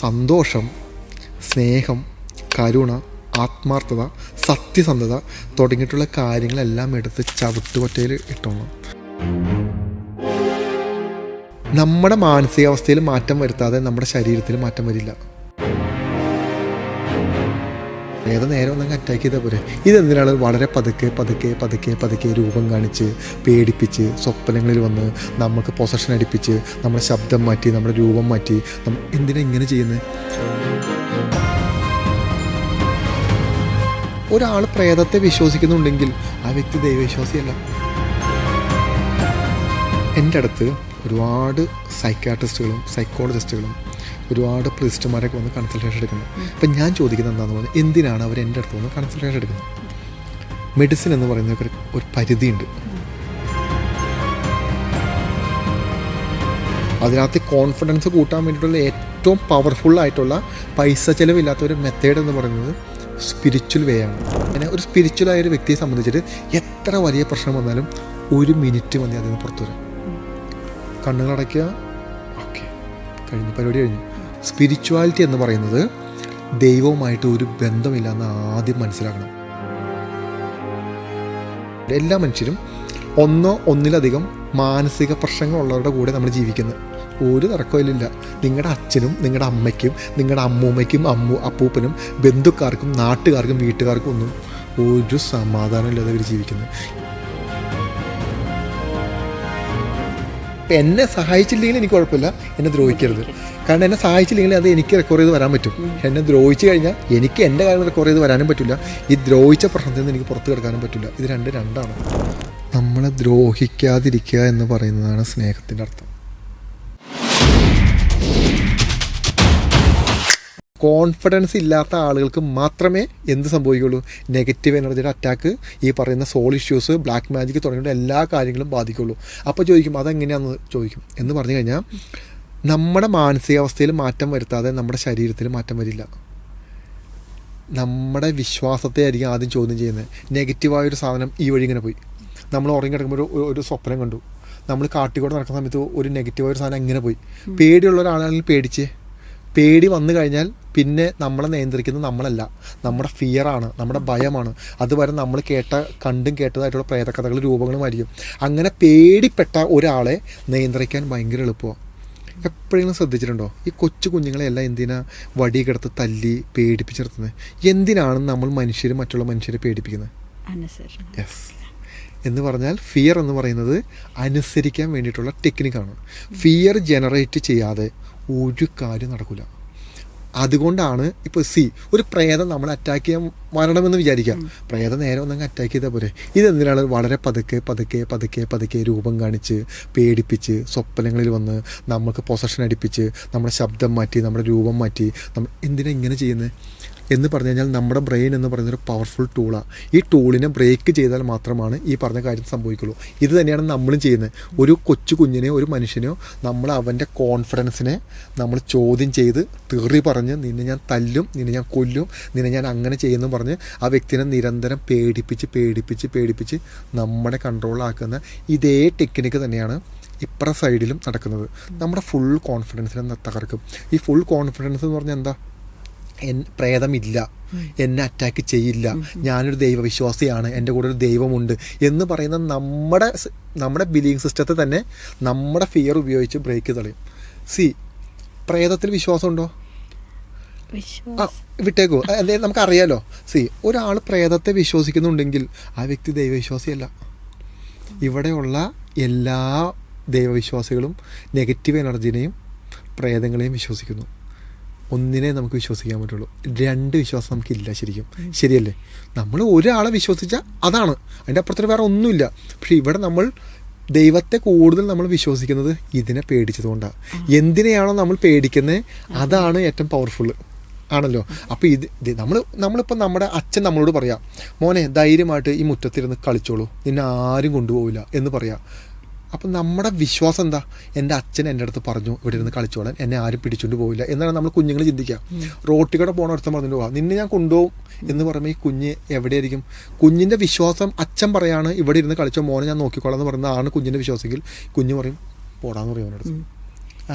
സന്തോഷം, സ്നേഹം, കരുണ, ആത്മാർത്ഥത, സത്യസന്ധത തുടങ്ങിയിട്ടുള്ള കാര്യങ്ങളെല്ലാം എടുത്ത് ചവിട്ടുകൊറ്റയിൽ ഇട്ടോണം. നമ്മുടെ മാനസികാവസ്ഥയിൽ മാറ്റം വരുത്താതെ നമ്മുടെ ശരീരത്തിൽ മാറ്റം വരില്ല. ഏത് നേരം ഒന്നും അറ്റാക്ക് ചെയ്താൽ പോരെ. ഇതെന്തിനാണ് വളരെ പതുക്കെ പതുക്കെ പതുക്കെ പതുക്കെ രൂപം കാണിച്ച് പേടിപ്പിച്ച് സ്വപ്നങ്ങളിൽ വന്ന് നമുക്ക് പൊസഷൻ അടിപ്പിച്ച് നമ്മുടെ ശബ്ദം മാറ്റി നമ്മുടെ രൂപം മാറ്റി എന്തിനാ ഇങ്ങനെ ചെയ്യുന്നത്? ഒരാൾ പ്രേതത്തെ വിശ്വസിക്കുന്നുണ്ടെങ്കിൽ ആ വ്യക്തി ദൈവവിശ്വാസിയല്ല. എൻ്റെ അടുത്ത് ഒരുപാട് സൈക്കാട്രിസ്റ്റുകളും സൈക്കോളജിസ്റ്റുകളും ഒരുപാട് പ്രിസ്റ്റുമാരൊക്കെ വന്ന് കൺസൾട്ടേഷൻ എടുക്കുന്നത്. അപ്പം ഞാൻ ചോദിക്കുന്നത് എന്താണെന്ന് പറഞ്ഞാൽ, എന്തിനാണ് അവർ എൻ്റെ അടുത്ത് വന്ന് കൺസൾട്ടേഷൻ എടുക്കുന്നത്? മെഡിസിൻ എന്ന് പറയുന്ന ഒരു പരിധിയുണ്ട്. അതിനകത്ത് കോൺഫിഡൻസ് കൂട്ടാൻ വേണ്ടിയിട്ടുള്ള ഏറ്റവും പവർഫുള്ളായിട്ടുള്ള പൈസ ചിലവില്ലാത്ത ഒരു മെത്തേഡ് എന്ന് പറയുന്നത് സ്പിരിച്വൽ വേ ആണ്. അങ്ങനെ ഒരു സ്പിരിച്വലായ ഒരു വ്യക്തിയെ സംബന്ധിച്ചിട്ട് എത്ര വലിയ പ്രശ്നം വന്നാലും 1 മിനിറ്റ് മതി അതിന് പുറത്തു വരാം. കണ്ണുകളടയ്ക്കുക, ഓക്കെ, കഴിഞ്ഞു, പരിപാടി കഴിഞ്ഞു. സ്പിരിച്വാലിറ്റി എന്ന് പറയുന്നത് ദൈവവുമായിട്ട് ഒരു ബന്ധമില്ലാന്ന് ആദ്യം മനസ്സിലാക്കണം. എല്ലാ മനുഷ്യരും ഒന്നിലധികം മാനസിക പ്രശ്നങ്ങളുള്ളവരുടെ കൂടെ നമ്മൾ ജീവിക്കുന്നത്. ഒരു തർക്കമില്ല. നിങ്ങളുടെ അച്ഛനും നിങ്ങളുടെ അമ്മയ്ക്കും നിങ്ങളുടെ അമ്മൂമ്മയ്ക്കും അപ്പൂപ്പനും ബന്ധുക്കാർക്കും നാട്ടുകാർക്കും വീട്ടുകാർക്കും ഒന്നും ഒരു സമാധാനം ഇല്ലാതെ അവർ ജീവിക്കുന്നത്. എന്നെ സഹായിച്ചില്ലെങ്കിൽ എനിക്ക് കുഴപ്പമില്ല, എന്നെ ദ്രോഹിക്കരുത്. കാരണം എന്നെ സഹായിച്ചില്ലെങ്കിൽ അത് എനിക്ക് റെക്കോർഡ് ചെയ്ത് വരാൻ പറ്റും. എന്നെ ദ്രോഹിച്ചു കഴിഞ്ഞാൽ എനിക്ക് എൻ്റെ കാര്യം റെക്കോർഡ് ചെയ്ത് വരാനും പറ്റില്ല. ഈ ദ്രോഹിച്ച പ്രശ്നത്തിൽ നിന്ന് എനിക്ക് പുറത്ത് കിടക്കാനും പറ്റില്ല. ഇത് രണ്ടാണ്. നമ്മളെ ദ്രോഹിക്കാതിരിക്കുക എന്ന് പറയുന്നതാണ് സ്നേഹത്തിൻ്റെ അർത്ഥം. കോൺഫിഡൻസ് ഇല്ലാത്ത ആളുകൾക്ക് മാത്രമേ എന്ത് സംഭവിക്കുള്ളൂ? നെഗറ്റീവ് എനർജിയുടെ അറ്റാക്ക്, ഈ പറയുന്ന സോൾ ഇഷ്യൂസ്, ബ്ലാക്ക് മാജിക് തുടങ്ങിയ എല്ലാ കാര്യങ്ങളും ബാധിക്കുള്ളൂ. അപ്പോൾ ചോദിക്കും അതെങ്ങനെയാണെന്ന് ചോദിക്കും. എന്ന് പറഞ്ഞു കഴിഞ്ഞാൽ നമ്മുടെ മാനസികാവസ്ഥയിൽ മാറ്റം വരുത്താതെ നമ്മുടെ ശരീരത്തിൽ മാറ്റം വരില്ല. നമ്മുടെ വിശ്വാസത്തെ ആയിരിക്കും ആദ്യം ചോദ്യം ചെയ്യുന്നത്. നെഗറ്റീവായൊരു സാധനം ഈ വഴി ഇങ്ങനെ പോയി, നമ്മൾ ഉറങ്ങി കിടക്കുമ്പോൾ ഒരു സ്വപ്നം കണ്ടു, നമ്മൾ കാട്ടിക്കൂടെ നടക്കുന്ന സമയത്ത് ഒരു നെഗറ്റീവായൊരു സാധനം എങ്ങനെ പോയി. പേടിയുള്ള ഒരാളാണെങ്കിൽ പേടി വന്നു കഴിഞ്ഞാൽ പിന്നെ നമ്മളെ നിയന്ത്രിക്കുന്നത് നമ്മളല്ല, നമ്മുടെ ഫിയറാണ്, നമ്മുടെ ഭയമാണ്. അതുവരെ നമ്മൾ കണ്ടും കേട്ടതായിട്ടുള്ള പ്രേതകഥകൾ രൂപങ്ങളുമായിരിക്കും. അങ്ങനെ പേടിപ്പെട്ട ഒരാളെ നിയന്ത്രിക്കാൻ ഭയങ്കര എളുപ്പമാണ്. എപ്പോഴെങ്കിലും ശ്രദ്ധിച്ചിട്ടുണ്ടോ? ഈ കൊച്ചു കുഞ്ഞുങ്ങളെല്ലാം എന്തിനാ വടി കിടത്ത് തല്ലി പേടിപ്പിച്ചിരുത്തുന്നത്? എന്തിനാണ് നമ്മൾ മറ്റുള്ള മനുഷ്യരെ പേടിപ്പിക്കുന്നത്? യെസ്. എന്ന് പറഞ്ഞാൽ ഫിയർ എന്ന് പറയുന്നത് അനുസരിക്കാൻ വേണ്ടിയിട്ടുള്ള ടെക്നിക്കാണ്. ഫിയർ ജനറേറ്റ് ചെയ്യാതെ ഒരു കാര്യം നടക്കില്ല. അതുകൊണ്ടാണ് ഇപ്പോൾ ഒരു പ്രേതം നമ്മൾ അറ്റാക്ക് ചെയ്യാൻ വരണമെന്ന് വിചാരിക്കാം. പ്രേതം നേരെ ഒന്നങ്ങ് അറ്റാക്ക് ചെയ്താൽ പോരെ. ഇതെന്തിനാണ് വളരെ പതുക്കെ പതുക്കെ പതുക്കെ പതുക്കെ രൂപം കാണിച്ച് പേടിപ്പിച്ച് സ്വപ്നങ്ങളിൽ വന്ന് നമുക്ക് പൊസഷൻ അടിപ്പിച്ച് നമ്മുടെ ശബ്ദം മാറ്റി നമ്മുടെ രൂപം മാറ്റി എന്തിനാ ഇങ്ങനെ ചെയ്യുന്നത് എന്ന് പറഞ്ഞു കഴിഞ്ഞാൽ, നമ്മുടെ ബ്രെയിൻ എന്ന് പറയുന്നൊരു പവർഫുൾ ടൂളാണ്. ഈ ടൂളിനെ ബ്രേക്ക് ചെയ്താൽ മാത്രമാണ് ഈ പറഞ്ഞ കാര്യം സംഭവിക്കുള്ളൂ. ഇത് തന്നെയാണ് നമ്മളും ചെയ്യുന്നത്. ഒരു കൊച്ചു കുഞ്ഞിനെയോ ഒരു മനുഷ്യനെയോ നമ്മൾ അവൻ്റെ കോൺഫിഡൻസിനെ നമ്മൾ ചോദ്യം ചെയ്ത് തെറി പറഞ്ഞ് നിന്നെ ഞാൻ തല്ലും, നിന്നെ ഞാൻ കൊല്ലും, നിന്നെ ഞാൻ അങ്ങനെ ചെയ്യുന്നു പറഞ്ഞ് ആ വ്യക്തിനെ നിരന്തരം പേടിപ്പിച്ച് നമ്മുടെ കൺട്രോളാക്കുന്ന ഇതേ ടെക്നിക്ക് തന്നെയാണ് ഇപ്പുറ സൈഡിലും നടക്കുന്നത്. നമ്മുടെ ഫുൾ കോൺഫിഡൻസിനെ തകർക്കും. ഈ ഫുൾ കോൺഫിഡൻസ് എന്ന് പറഞ്ഞാൽ എന്താ? പ്രേതമില്ല, എന്നെ അറ്റാക്ക് ചെയ്യില്ല, ഞാനൊരു ദൈവവിശ്വാസിയാണ്, എൻ്റെ കൂടെ ഒരു ദൈവമുണ്ട് എന്ന് പറയുന്ന നമ്മുടെ ബിലീവിങ് സിസ്റ്റത്തെ തന്നെ നമ്മുടെ ഫിയർ ഉപയോഗിച്ച് ബ്രേക്ക് തളയും. പ്രേതത്തിൽ വിശ്വാസമുണ്ടോ? വിട്ടേക്കോ, എന്തായാലും നമുക്കറിയാലോ. ഒരാൾ പ്രേതത്തെ വിശ്വസിക്കുന്നുണ്ടെങ്കിൽ ആ വ്യക്തി ദൈവവിശ്വാസിയല്ല. ഇവിടെയുള്ള എല്ലാ ദൈവവിശ്വാസികളും നെഗറ്റീവ് എനർജിനെയും പ്രേതങ്ങളെയും വിശ്വസിക്കുന്നു. ഒന്നിനെ നമുക്ക് വിശ്വസിക്കാൻ പറ്റുള്ളൂ, 2 വിശ്വാസം നമുക്കില്ല. ശരിയല്ലേ? നമ്മൾ ഒരാളെ വിശ്വസിച്ചാൽ അതാണ്, അതിൻ്റെ അപ്പുറത്തിന് വേറെ ഒന്നുമില്ല. പക്ഷെ ഇവിടെ നമ്മൾ ദൈവത്തെ കൂടുതൽ നമ്മൾ വിശ്വസിക്കുന്നത് ഇതിനെ പേടിച്ചതുകൊണ്ടാണ്. എന്തിനെയാണോ നമ്മൾ പേടിക്കുന്നത് അതാണ് ഏറ്റവും പവർഫുള്ള് ആണല്ലോ. അപ്പോൾ നമ്മളിപ്പോൾ നമ്മുടെ അച്ഛൻ നമ്മളോട് പറയാം, മോനെ ധൈര്യമായിട്ട് ഈ മുറ്റത്തിരുന്ന് കളിച്ചോളൂ, നിന്നെ ആരും കൊണ്ടുപോകില്ല എന്ന് പറയാം. അപ്പം നമ്മുടെ വിശ്വാസം എന്താ? എൻ്റെ അച്ഛൻ എൻ്റെ അടുത്ത് പറഞ്ഞു ഇവിടെ ഇരുന്ന് കളിച്ചോളാൻ, എന്നെ ആരും പിടിച്ചുകൊണ്ട് പോവില്ല എന്നാണ് നമ്മൾ കുഞ്ഞുങ്ങൾ ചിന്തിക്കുക. റോട്ടിൽ കൂടെ പോകണ ഒരുത്തം പറഞ്ഞിട്ട് പോവാം, നിന്നെ ഞാൻ കൊണ്ടുപോകും എന്ന് പറയുമ്പോൾ ഈ കുഞ്ഞ് എവിടെയായിരിക്കും? കുഞ്ഞിൻ്റെ വിശ്വാസം അച്ഛൻ പറയാണ് ഇവിടെ ഇരുന്ന് കളിച്ചോ മോനെ ഞാൻ നോക്കിക്കോളാം എന്ന് പറയുന്നതാണ് കുഞ്ഞിൻ്റെ വിശ്വാസമെങ്കിൽ കുഞ്ഞ് പറയും പോടാന്ന് പറയും അവനടുത്ത്.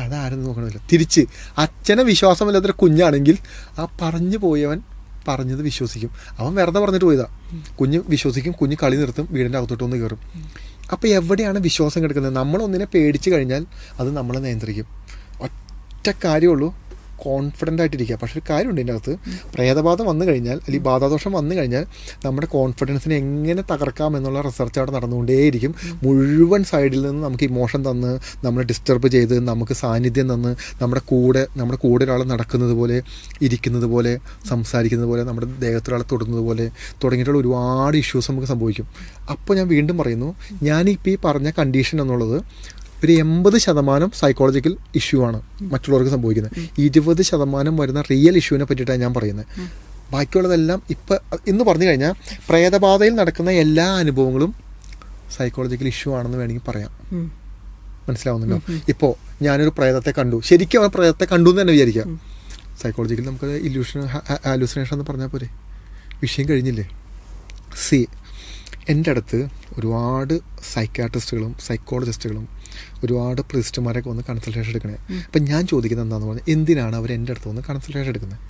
അതാരും നോക്കണമില്ല. തിരിച്ച് അച്ഛനെ വിശ്വാസമില്ലാത്തൊരു കുഞ്ഞാണെങ്കിൽ ആ പറഞ്ഞു പോയവൻ പറഞ്ഞത് വിശ്വസിക്കും. അവൻ വെറുതെ പറഞ്ഞിട്ട് പോയതാ. കുഞ്ഞ് വിശ്വസിക്കും, കുഞ്ഞ് കളി നിർത്തും, വീടിൻ്റെ അകത്തോട്ട് ഒന്ന് കയറും. അപ്പോൾ എവിടെയാണ് വിശ്വാസം കിടക്കുന്നത്? നമ്മളൊന്നിനെ പേടിച്ച് കഴിഞ്ഞാൽ അത് നമ്മളെ നിയന്ത്രിക്കും. ഒറ്റ കാര്യമുള്ളൂ, കോൺഫിഡൻ്റ് ആയിട്ടിരിക്കുക. പക്ഷേ ഒരു കാര്യമുണ്ട് ഇതിൻ്റെ അകത്ത്, പ്രേതബാധ വന്നു കഴിഞ്ഞാൽ അല്ലെങ്കിൽ ബാധാദോഷം വന്നു കഴിഞ്ഞാൽ നമ്മുടെ കോൺഫിഡൻസിനെ എങ്ങനെ തകർക്കാം എന്നുള്ള റിസർച്ച് അവിടെ നടന്നുകൊണ്ടേയിരിക്കും. മുഴുവൻ സൈഡിൽ നിന്ന് നമുക്ക് ഇമോഷൻ തന്ന്, നമ്മളെ ഡിസ്റ്റർബ് ചെയ്ത്, നമുക്ക് സാന്നിധ്യം തന്ന്, നമ്മുടെ കൂടെ ഒരാൾ നടക്കുന്നത് പോലെ, ഇരിക്കുന്നത് പോലെ, സംസാരിക്കുന്നത് പോലെ, നമ്മുടെ ദേഹത്തൊരാളെ തൊടുന്നത് പോലെ തുടങ്ങിയിട്ടുള്ള ഒരുപാട് ഇഷ്യൂസ് നമുക്ക് സംഭവിക്കും. അപ്പോൾ ഞാൻ വീണ്ടും പറയുന്നു, ഞാനിപ്പോൾ ഈ പറഞ്ഞ കണ്ടീഷൻ എന്നുള്ളത് ഒരു 80% സൈക്കോളജിക്കൽ ഇഷ്യൂ ആണ് മറ്റുള്ളവർക്ക് സംഭവിക്കുന്നത്. 20% വരുന്ന റിയൽ ഇഷ്യൂവിനെ പറ്റിയിട്ടാണ് ഞാൻ പറയുന്നത്. ബാക്കിയുള്ളതെല്ലാം ഇന്ന് പറഞ്ഞു കഴിഞ്ഞാൽ പ്രേതബാധയിൽ നടക്കുന്ന എല്ലാ അനുഭവങ്ങളും സൈക്കോളജിക്കൽ ഇഷ്യൂ ആണെന്ന് വേണമെങ്കിൽ പറയാം. മനസ്സിലാവുന്നുണ്ടോ? ഇപ്പോൾ ഞാനൊരു പ്രേതത്തെ കണ്ടു, ശരിക്കും ആ പ്രേതത്തെ കണ്ടു എന്ന് തന്നെ വിചാരിക്കാം. സൈക്കോളജിക്കൽ നമുക്ക് ഇല്യൂഷൻ, ഹാലൂസിനേഷൻ എന്ന് പറഞ്ഞാൽ പോരെ, വിഷയം കഴിഞ്ഞില്ലേ? എൻ്റെ അടുത്ത് ഒരുപാട് സൈക്കാട്രിസ്റ്റുകളും സൈക്കോളജിസ്റ്റുകളും ഒരുപാട് പ്രിസ്റ്റുമാരൊക്കെ വന്ന് കൺസൾട്ടേഷൻ എടുക്കണേ. അപ്പം ഞാൻ ചോദിക്കുന്നത് എന്താണെന്ന് പറഞ്ഞാൽ, എന്തിനാണ് അവർ എൻ്റെ അടുത്ത് വന്ന് കൺസൾട്ടേഷൻ എടുക്കുന്നത്?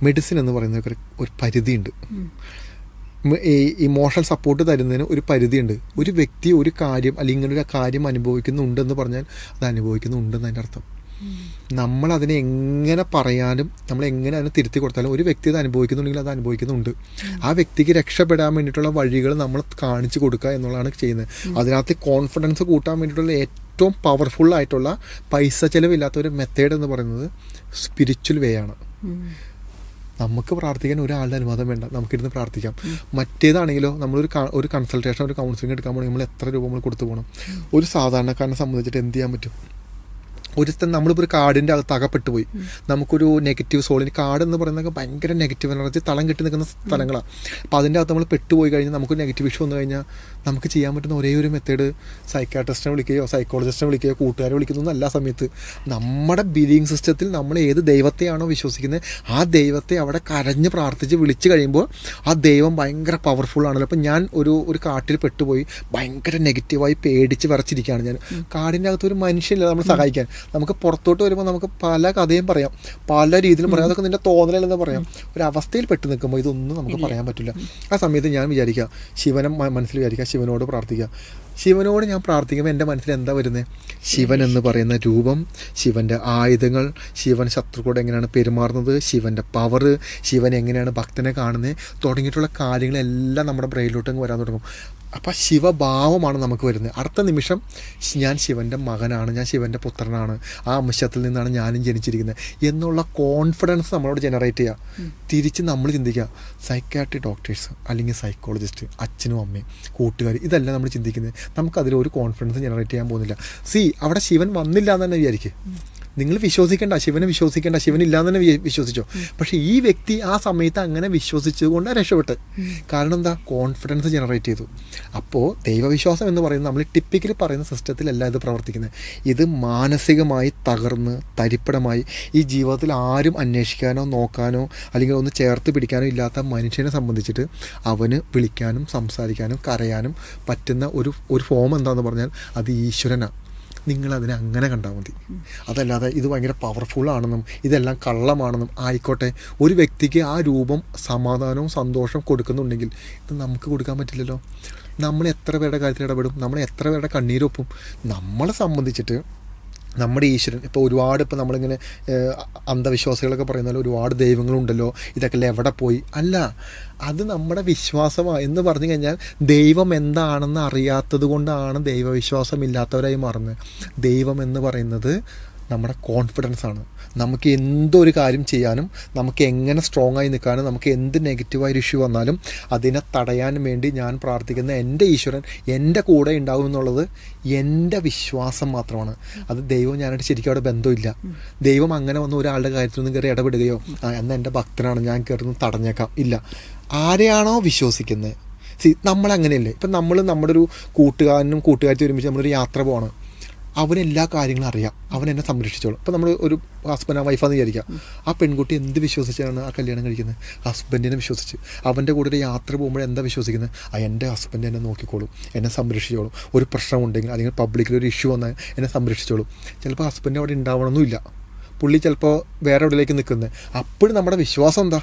മെഡിസിൻ എന്ന് പറയുന്ന ഒരു പരിധിയുണ്ട്. ഇമോഷണൽ സപ്പോർട്ട് തരുന്നതിന് ഒരു പരിധിയുണ്ട്. ഒരു വ്യക്തി ഒരു കാര്യം അല്ലെങ്കിൽ ഇങ്ങനൊരു കാര്യം അനുഭവിക്കുന്നുണ്ടെന്ന് പറഞ്ഞാൽ അത് അനുഭവിക്കുന്നുണ്ടെന്ന് അതിൻ്റെ അർത്ഥം. നമ്മളതിനെ എങ്ങനെ പറയാനും നമ്മളെങ്ങനെ അതിനെ തിരുത്തി കൊടുത്താലും ഒരു വ്യക്തി അത് അനുഭവിക്കുന്നുണ്ടെങ്കിൽ അത് അനുഭവിക്കുന്നുണ്ട്. ആ വ്യക്തിക്ക് രക്ഷപ്പെടാൻ വേണ്ടിയിട്ടുള്ള വഴികൾ നമ്മൾ കാണിച്ചു കൊടുക്കുക എന്നുള്ളതാണ് ചെയ്യുന്നത്. അതിനകത്ത് കോൺഫിഡൻസ് കൂട്ടാൻ വേണ്ടിയിട്ടുള്ള ഏറ്റവും പവർഫുള്ളായിട്ടുള്ള പൈസ ചിലവില്ലാത്ത ഒരു മെത്തേഡ് എന്ന് പറയുന്നത് സ്പിരിച്വൽ വേ ആണ്. നമുക്ക് പ്രാർത്ഥിക്കാൻ ഒരാളുടെ അനുവാദം വേണ്ട, നമുക്കിരുന്ന് പ്രാർത്ഥിക്കാം. മറ്റേതാണെങ്കിലോ ഒരു കൺസൾട്ടേഷൻ, ഒരു കൗൺസിലിംഗ് എടുക്കാൻ പോകണമെങ്കിൽ നമ്മൾ എത്ര രൂപ നമ്മൾ കൊടുത്തു പോകണം? ഒരു സാധാരണക്കാരനെ സംബന്ധിച്ചിട്ട് എന്ത് ചെയ്യാൻ പറ്റും? നമ്മളിപ്പോൾ ഒരു കാടിൻ്റെ അകത്ത് അകപ്പെട്ടു പോയി, നമുക്കൊരു നെഗറ്റീവ് സോളിന്, കാട് എന്ന് പറയുന്നത് ഭയങ്കര നെഗറ്റീവ് എനർജി തളം കെട്ടി നിൽക്കുന്ന സ്ഥലങ്ങളാണ്. അപ്പോൾ അതിൻ്റെ അകത്ത് നമ്മൾ പെട്ടുപോയി കഴിഞ്ഞാൽ, നമുക്ക് നെഗറ്റീവ് ഇഷ്യൂ വന്നു കഴിഞ്ഞാൽ നമുക്ക് ചെയ്യാൻ പറ്റുന്ന ഒരേ ഒരു മെത്തേഡ് സൈക്കാട്രിസ്റ്റിനെ വിളിക്കുകയോ സൈക്കോളജിസ്റ്റിനെ വിളിക്കുകയോ കൂട്ടുകാരെ വിളിക്കുന്നൊന്നും അല്ല. സമയത്ത് നമ്മുടെ ബിലീവിങ് സിസ്റ്റത്തിൽ നമ്മൾ ഏത് ദൈവത്തെയാണോ വിശ്വസിക്കുന്നത് ആ ദൈവത്തെ അവിടെ കരഞ്ഞ് പ്രാർത്ഥിച്ച് വിളിച്ച് കഴിയുമ്പോൾ ആ ദൈവം ഭയങ്കര പവർഫുൾ ആണല്ലോ. അപ്പം ഞാൻ ഒരു കാട്ടിൽ പെട്ടുപോയി ഭയങ്കര നെഗറ്റീവായി പേടിച്ച് വിറച്ചിരിക്കുകയാണ്. ഞാൻ കാടിൻ്റെ അകത്ത് ഒരു മനുഷ്യനില്ല നമ്മൾ സഹായിക്കാൻ. നമുക്ക് പുറത്തോട്ട് വരുമ്പോൾ നമുക്ക് പല കഥയും പറയാം, പല രീതിയിലും പറയാം, അതൊക്കെ നിൻ്റെ തോന്നലെന്ന് പറയാം. ഒരു അവസ്ഥയിൽ പെട്ട് നിൽക്കുമ്പോൾ ഇതൊന്നും നമുക്ക് പറയാൻ പറ്റില്ല. ആ സമയത്ത് ഞാൻ വിചാരിക്കുക, ശിവനെ മനസ്സിൽ വിചാരിക്കുക, ശിവനോട് പ്രാർത്ഥിക്കുക. ശിവനോട് ഞാൻ പ്രാർത്ഥിക്കുമ്പോൾ എൻ്റെ മനസ്സിൽ എന്താ വരുന്നത്? ശിവൻ എന്ന് പറയുന്ന രൂപം, ശിവൻ്റെ ആയുധങ്ങൾ, ശിവൻ ശത്രുക്കളോട് എങ്ങനെയാണ് പെരുമാറുന്നത്, ശിവൻ്റെ പവർ, ശിവൻ എങ്ങനെയാണ് ഭക്തനെ കാണുന്നത് തുടങ്ങിയിട്ടുള്ള കാര്യങ്ങളെല്ലാം നമ്മുടെ ബ്രെയിനിലോട്ട് വരാൻ തുടങ്ങും. അപ്പം ശിവഭാവമാണ് നമുക്ക് വരുന്നത്. അടുത്ത നിമിഷം ഞാൻ ശിവൻ്റെ മകനാണ്, ഞാൻ ശിവൻ്റെ പുത്രനാണ്, ആ അംശത്തിൽ നിന്നാണ് ഞാനും ജനിച്ചിരിക്കുന്നത് എന്നുള്ള കോൺഫിഡൻസ് നമ്മളോട് ജനറേറ്റ് ചെയ്യുക. തിരിച്ച് നമ്മൾ ചിന്തിക്കുക, സൈക്കാട്രി ഡോക്ടേഴ്സ് അല്ലെങ്കിൽ സൈക്കോളജിസ്റ്റ്, അച്ഛനും അമ്മയും കൂട്ടുകാർ, ഇതെല്ലാം നമ്മൾ ചിന്തിക്കുന്നത് നമുക്കതിലൊരു കോൺഫിഡൻസ് ജനറേറ്റ് ചെയ്യാൻ പോകുന്നില്ല. അവിടെ ശിവൻ വന്നില്ല എന്ന് തന്നെ വിചാരിക്കും. നിങ്ങൾ വിശ്വസിക്കേണ്ട, ശിവനെ വിശ്വസിക്കേണ്ട, ശിവനില്ലാന്ന് തന്നെ വിശ്വസിച്ചോ. പക്ഷേ ഈ വ്യക്തി ആ സമയത്ത് അങ്ങനെ വിശ്വസിച്ചുകൊണ്ട് രക്ഷപ്പെട്ട്. കാരണം എന്താ? കോൺഫിഡൻസ് ജനറേറ്റ് ചെയ്തു. അപ്പോൾ ദൈവവിശ്വാസം എന്ന് പറയുന്നത് നമ്മൾ ടിപ്പിക്കലി പറയുന്ന സിസ്റ്റത്തിലല്ല ഇത് പ്രവർത്തിക്കുന്നത്. ഇത് മാനസികമായി തകർന്ന് തരിപ്പടമായി ഈ ജീവിതത്തിൽ ആരും അന്വേഷിക്കാനോ നോക്കാനോ അല്ലെങ്കിൽ ഒന്ന് ചേർത്ത് പിടിക്കാനോ ഇല്ലാത്ത മനുഷ്യനെ സംബന്ധിച്ചിട്ട് അവന് വിളിക്കാനും സംസാരിക്കാനും കരയാനും പറ്റുന്ന ഒരു ഫോം എന്താണെന്ന് പറഞ്ഞാൽ അത് ഈശ്വരനാണ്. നിങ്ങളതിനെ അങ്ങനെ കണ്ടാൽ മതി. അതല്ലാതെ ഇത് ഭയങ്കര പവർഫുള്ളാണെന്നും ഇതെല്ലാം കള്ളമാണെന്നും ആയിക്കോട്ടെ. ഒരു വ്യക്തിക്ക് ആ രൂപം സമാധാനവും സന്തോഷവും കൊടുക്കുന്നുണ്ടെങ്കിൽ ഇത് നമുക്ക് കൊടുക്കാൻ പറ്റില്ലല്ലോ. നമ്മൾ എത്ര പേരുടെ കാര്യത്തിൽ ഇടപെടും, നമ്മൾ എത്ര പേരുടെ കണ്ണീരൊപ്പും. നമ്മളെ സംബന്ധിച്ചിട്ട് നമ്മുടെ ഈശ്വരൻ ഇപ്പോൾ ഒരുപാട്, ഇപ്പോൾ നമ്മളിങ്ങനെ അന്ധവിശ്വാസികളൊക്കെ പറയുന്ന ഒരുപാട് ദൈവങ്ങളുണ്ടല്ലോ, ഇതൊക്കെ എവിടെ പോയി? അല്ല, അത് നമ്മുടെ വിശ്വാസമാണ് എന്ന് പറഞ്ഞു കഴിഞ്ഞാൽ ദൈവം എന്താണെന്ന് അറിയാത്തത് കൊണ്ടാണ് ദൈവവിശ്വാസം ഇല്ലാത്തവരായി മാറുന്നത്. ദൈവം എന്ന് പറയുന്നത് നമ്മുടെ കോൺഫിഡൻസ് ആണ്. നമുക്ക് എന്തൊരു കാര്യം ചെയ്യാനും, നമുക്ക് എങ്ങനെ സ്ട്രോങ് ആയി നിൽക്കാനും, നമുക്ക് എന്ത് നെഗറ്റീവായൊരു ഇഷ്യൂ വന്നാലും അതിനെ തടയാനും വേണ്ടി ഞാൻ പ്രാർത്ഥിക്കുന്ന എൻ്റെ ഈശ്വരൻ എൻ്റെ കൂടെ ഉണ്ടാവും എന്നുള്ളത് എൻ്റെ വിശ്വാസം മാത്രമാണ്. അത് ദൈവം ഞാനായിട്ട് ശരിക്കും അവിടെ ബന്ധമില്ല. ദൈവം അങ്ങനെ വന്ന് ഒരാളുടെ കാര്യത്തിലൊന്നും കയറി ഇടപെടുകയോ എന്നാൽ എൻ്റെ ഭക്തനാണ് ഞാൻ കയറുന്നു തടഞ്ഞേക്കാം, ഇല്ല. ആരെയാണോ വിശ്വസിക്കുന്നത്, നമ്മളങ്ങനെയല്ലേ. ഇപ്പം നമ്മുടെ ഒരു കൂട്ടുകാരനും കൂട്ടുകാരത്തി ഒരുമിച്ച് നമ്മളൊരു യാത്ര പോകണം. അവന് എല്ലാ കാര്യങ്ങളും അറിയാം, അവൻ എന്നെ സംരക്ഷിച്ചോളും. ഇപ്പോൾ നമ്മൾ ഒരു ഹസ്ബൻഡ് വൈഫാന്ന് വിചാരിക്കാം, ആ പെൺകുട്ടി എന്ത് വിശ്വസിച്ചാണ് ആ കല്യാണം കഴിക്കുന്നത്? ഹസ്ബൻഡിനെ വിശ്വസിച്ച്. അവൻ്റെ കൂടെ ഒരു യാത്ര പോകുമ്പോൾ എന്താ വിശ്വസിക്കുന്നത്? എൻ്റെ ഹസ്ബൻഡ് എന്നെ നോക്കിക്കോളും, എന്നെ സംരക്ഷിച്ചോളും, ഒരു പ്രശ്നമുണ്ടെങ്കിൽ അല്ലെങ്കിൽ പബ്ലിക്കിൽ ഒരു ഇഷ്യൂ വന്നാൽ എന്നെ സംരക്ഷിച്ചോളും. ചിലപ്പോൾ ഹസ്ബൻഡ് അവിടെ ഉണ്ടാവണമെന്നില്ല, പുള്ളി ചിലപ്പോൾ വേറെ എവിടെയിലേക്ക് നിൽക്കുന്നത്. അപ്പോഴും നമ്മുടെ വിശ്വാസം എന്താ?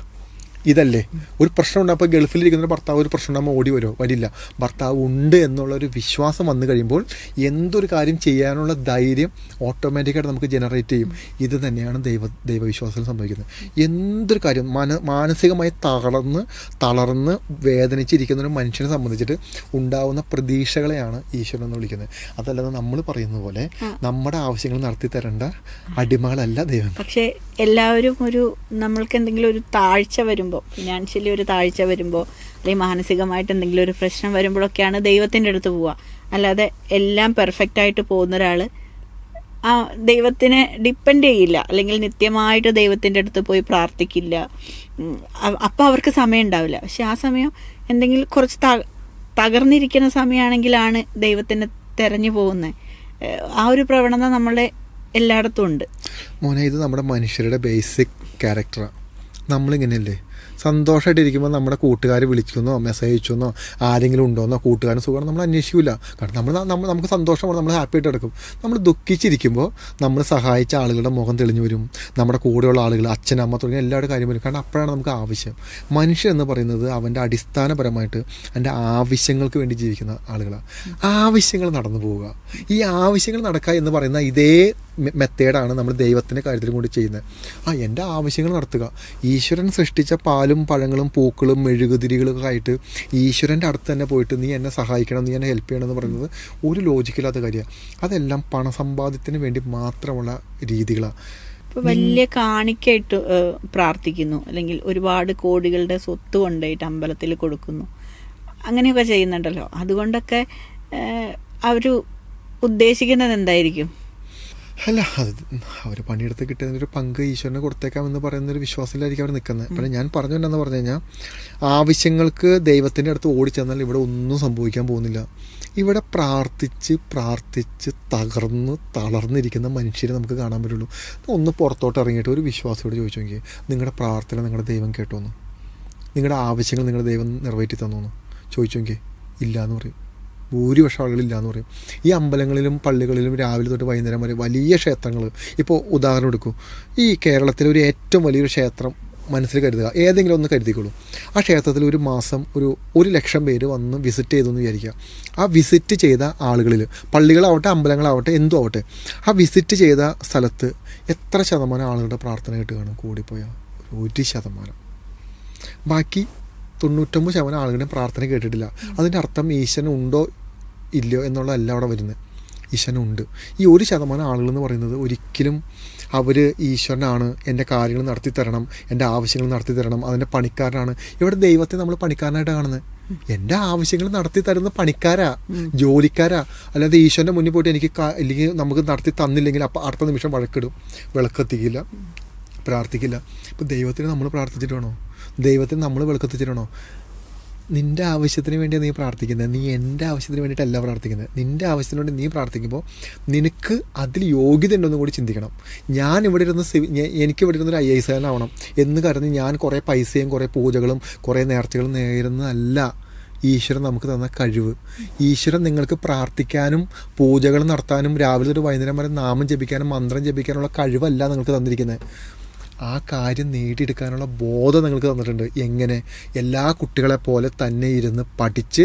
ഇതല്ലേ. ഒരു പ്രശ്നം ഉണ്ടാകുമ്പോൾ ഗൾഫിലിരിക്കുന്ന ഭർത്താവ് ഒരു പ്രശ്നം ഉണ്ടാകുമ്പോൾ ഓടി വരുമോ? വരില്ല. ഭർത്താവ് ഉണ്ട് എന്നുള്ളൊരു വിശ്വാസം വന്നു കഴിയുമ്പോൾ എന്തൊരു കാര്യം ചെയ്യാനുള്ള ധൈര്യം ഓട്ടോമാറ്റിക്കായിട്ട് നമുക്ക് ജനറേറ്റ് ചെയ്യും. ഇത് തന്നെയാണ് ദൈവവിശ്വാസത്തിൽ സംഭവിക്കുന്നത്. എന്തൊരു കാര്യം മാനസികമായി തളർന്ന് വേദനിച്ചിരിക്കുന്ന ഒരു മനുഷ്യനെ സംബന്ധിച്ചിട്ട് ഉണ്ടാവുന്ന പ്രതീക്ഷകളെയാണ് ഈശ്വരൻ എന്ന് വിളിക്കുന്നത്. അതല്ലാതെ നമ്മൾ പറയുന്ന പോലെ നമ്മുടെ ആവശ്യങ്ങൾ നടത്തി തരേണ്ട അടിമകളല്ല ദൈവം. പക്ഷേ എല്ലാവരും നമ്മൾക്ക് എന്തെങ്കിലും ഒരു താഴ്ച വരുമ്പോൾ, ഫിനാൻഷ്യലി ഒരു താഴ്ച വരുമ്പോൾ, അല്ലെങ്കിൽ മാനസികമായിട്ട് എന്തെങ്കിലും ഒരു പ്രശ്നം വരുമ്പോഴൊക്കെയാണ് ദൈവത്തിൻ്റെ അടുത്ത് പോവുക. അല്ലാതെ എല്ലാം പെർഫെക്റ്റ് ആയിട്ട് പോകുന്ന ഒരാൾ ആ ദൈവത്തിനെ ഡിപ്പെൻഡ് ചെയ്യില്ല, അല്ലെങ്കിൽ നിത്യമായിട്ട് ദൈവത്തിൻ്റെ അടുത്ത് പോയി പ്രാർത്ഥിക്കില്ല. അപ്പം അവർക്ക് സമയം ഉണ്ടാവില്ല. പക്ഷെ ആ സമയം എന്തെങ്കിലും കുറച്ച് തകർന്നിരിക്കുന്ന സമയമാണെങ്കിലാണ് ദൈവത്തിനെ തെരഞ്ഞു പോകുന്നത്. ആ ഒരു പ്രവണത നമ്മളെ എല്ലായിടത്തും ഉണ്ട്. മോനെ, ഇത് നമ്മുടെ മനുഷ്യരുടെ ബേസിക് ക്യാരക്ടറാണ്. നമ്മളിങ്ങനെയല്ലേ, സന്തോഷമായിട്ടിരിക്കുമ്പോൾ നമ്മുടെ കൂട്ടുകാർ വിളിക്കുന്നോ മെസ്സേജ് അയച്ചെന്നോ ആരെങ്കിലും ഉണ്ടോന്നോ കൂട്ടുകാരൻ സുഖമാണ് നമ്മൾ അന്വേഷിക്കില്ല. കാരണം നമുക്ക് സന്തോഷമാണ്, നമ്മൾ ഹാപ്പി ആയിട്ട് കിടക്കും. നമ്മൾ ദുഃഖിച്ചിരിക്കുമ്പോൾ നമ്മൾ സഹായിച്ച ആളുകളുടെ മുഖം തെളിഞ്ഞു വരും, നമ്മുടെ കൂടെയുള്ള ആളുകൾ, അച്ഛൻ അമ്മ തുടങ്ങിയ എല്ലാവരുടെ കാര്യം വരും. കാരണം അപ്പോഴാണ് നമുക്ക് ആവശ്യം. മനുഷ്യൻ എന്ന് പറയുന്നത് അവൻ്റെ അടിസ്ഥാനപരമായിട്ട് എൻ്റെ ആവശ്യങ്ങൾക്ക് വേണ്ടി ജീവിക്കുന്ന ആളുകളാണ്. ആവശ്യങ്ങൾ നടന്നു പോവുക, ഈ ആവശ്യങ്ങൾ നടക്കുക എന്ന് പറയുന്ന ഇതേ മെത്തേഡാണ് നമ്മൾ ദൈവത്തിൻ്റെ കാര്യത്തിലും കൂടി ചെയ്യുന്നത്. എൻ്റെ ആവശ്യങ്ങൾ നടത്തുക. ഈശ്വരൻ സൃഷ്ടിച്ച പാലും പഴങ്ങളും പൂക്കളും മെഴുകുതിരികളൊക്കെ ആയിട്ട് ഈശ്വരൻ്റെ അടുത്ത് തന്നെ പോയിട്ട് നീ എന്നെ സഹായിക്കണം, നീ എന്നെ ഹെൽപ്പ് ചെയ്യണം എന്ന് പറയുന്നത് ഒരു ലോജിക്കില്ലാത്ത കാര്യമാണ്. അതെല്ലാം പണസമ്പാദ്യത്തിന് വേണ്ടി മാത്രമുള്ള രീതികളാണ്. ഇപ്പോൾ വലിയ കാണിക്കായിട്ട് പ്രാർത്ഥിക്കുന്നു, അല്ലെങ്കിൽ ഒരുപാട് കോടികളുടെ സ്വത്ത് കൊണ്ടുപോയിട്ട് അമ്പലത്തിൽ കൊടുക്കുന്നു, അങ്ങനെയൊക്കെ ചെയ്യുന്നുണ്ടല്ലോ. അതുകൊണ്ടൊക്കെ അവർ ഉദ്ദേശിക്കുന്നത് എന്തായിരിക്കും? അല്ല, അവർ പണിയെടുത്ത് കിട്ടുന്നൊരു പങ്ക് ഈശ്വരന് കൊടുത്തേക്കാമെന്ന് പറയുന്നൊരു വിശ്വാസത്തിലായിരിക്കും അവർ നിൽക്കുന്നത്. അപ്പോൾ ഞാൻ പറഞ്ഞുകൊണ്ടെന്ന് പറഞ്ഞു കഴിഞ്ഞാൽ, ആവശ്യങ്ങൾക്ക് ദൈവത്തിൻ്റെ അടുത്ത് ഓടിച്ചെന്നാൽ ഇവിടെ ഒന്നും സംഭവിക്കാൻ പോകുന്നില്ല. ഇവിടെ പ്രാർത്ഥിച്ച് തളർന്നിരിക്കുന്ന മനുഷ്യരെ നമുക്ക് കാണാൻ പറ്റുള്ളൂ. ഒന്ന് പുറത്തോട്ട് ഇറങ്ങിയിട്ട് ഒരു വിശ്വാസത്തോട് ചോദിച്ചു നോക്കി, നിങ്ങളുടെ പ്രാർത്ഥന നിങ്ങളുടെ ദൈവം കേട്ടോന്ന്, നിങ്ങളുടെ ആവശ്യങ്ങൾ നിങ്ങളുടെ ദൈവം നിറവേറ്റി തന്നോന്ന് ചോദിച്ചു നോക്കി. ഇല്ല എന്ന് പറയും. ഭൂരിപക്ഷം ആളുകളില്ലാന്ന് പറയും. ഈ അമ്പലങ്ങളിലും പള്ളികളിലും രാവിലെ തൊട്ട് വൈകുന്നേരം വരെ വലിയ ക്ഷേത്രങ്ങൾ, ഇപ്പോൾ ഉദാഹരണം എടുക്കൂ, ഈ കേരളത്തിലെ ഒരു ഏറ്റവും വലിയൊരു ക്ഷേത്രം മനസ്സിൽ കരുതുക, ഏതെങ്കിലും ഒന്ന് കരുതിക്കോളൂ. ആ ക്ഷേത്രത്തിൽ ഒരു മാസം 1,00,000 പേര് വന്ന് വിസിറ്റ് ചെയ്തെന്ന് വിചാരിക്കുക. ആ വിസിറ്റ് ചെയ്ത ആളുകളിൽ, പള്ളികളാവട്ടെ അമ്പലങ്ങളാവട്ടെ എന്തും ആവട്ടെ, ആ വിസിറ്റ് ചെയ്ത സ്ഥലത്ത് എത്ര ശതമാനം ആളുകളുടെ പ്രാർത്ഥന കേട്ടുകയാണ്? കൂടിപ്പോയാൽ 1%. ബാക്കി 99% ആളുകളുടെ പ്രാർത്ഥന കേട്ടിട്ടില്ല. അതിൻ്റെ അർത്ഥം ഈശ്വരൻ ഉണ്ടോ ഇല്ലയോ എന്നുള്ളതല്ല അവിടെ വരുന്നത്. ഈശ്വരനുണ്ട്. ഈ 1% ആളുകളെന്ന് പറയുന്നത് ഒരിക്കലും അവർ ഈശ്വരനാണ്, എൻ്റെ കാര്യങ്ങൾ നടത്തി തരണം, എൻ്റെ ആവശ്യങ്ങൾ നടത്തി തരണം, അതിൻ്റെ പണിക്കാരനാണ്. ഇവിടെ ദൈവത്തെ നമ്മൾ പണിക്കാരനായിട്ട് കാണുന്നത്. എൻ്റെ ആവശ്യങ്ങൾ നടത്തി തരുന്ന പണിക്കാരാ, ജോലിക്കാരാ. അല്ലാതെ ഈശ്വരൻ്റെ മുന്നിൽ പോയിട്ട് അല്ലെങ്കിൽ നമുക്ക് നടത്തി തന്നില്ലെങ്കിൽ അപ്പം അടുത്ത നിമിഷം വഴക്കിടും, വിളക്കെത്തിക്കില്ല, പ്രാർത്ഥിക്കില്ല. ഇപ്പോൾ ദൈവത്തിന് നമ്മൾ പ്രാർത്ഥിച്ചിട്ട് വേണോ? ദൈവത്തിന് നമ്മൾ വിളക്കെത്തിച്ചിട്ടാണോ? നിൻ്റെ ആവശ്യത്തിന് വേണ്ടിയാണ് നീ പ്രാർത്ഥിക്കുന്നത്. നീ എൻ്റെ ആവശ്യത്തിന് വേണ്ടിയിട്ടല്ല പ്രാർത്ഥിക്കുന്നത്. നിൻ്റെ ആവശ്യത്തിന് വേണ്ടി നീ പ്രാർത്ഥിക്കുമ്പോൾ നിനക്ക് അതിൽ യോഗ്യത ഉണ്ടെന്നും കൂടി ചിന്തിക്കണം. എനിക്കിവിടെ ഇരുന്നൊരു IAS ആവണം എന്ന് കരുതി ഞാൻ കുറേ പൈസയും കുറേ പൂജകളും കുറേ നേർച്ചകളും നേരുന്നതല്ല ഈശ്വരൻ നമുക്ക് തന്ന കഴിവ്. ഈശ്വരൻ നിങ്ങൾക്ക് പ്രാർത്ഥിക്കാനും പൂജകൾ നടത്താനും രാവിലെ ഒരു വൈകുന്നേരം വരെ നാമം ജപിക്കാനും മന്ത്രം ജപിക്കാനുള്ള കഴിവല്ല നിങ്ങൾക്ക് തന്നിരിക്കുന്നത്. ആ കാര്യം നേടിയെടുക്കാനുള്ള ബോധം നിങ്ങൾക്ക് തന്നിട്ടുണ്ട്. എങ്ങനെ? എല്ലാ കുട്ടികളെ പോലെ തന്നെ ഇരുന്ന് പഠിച്ച്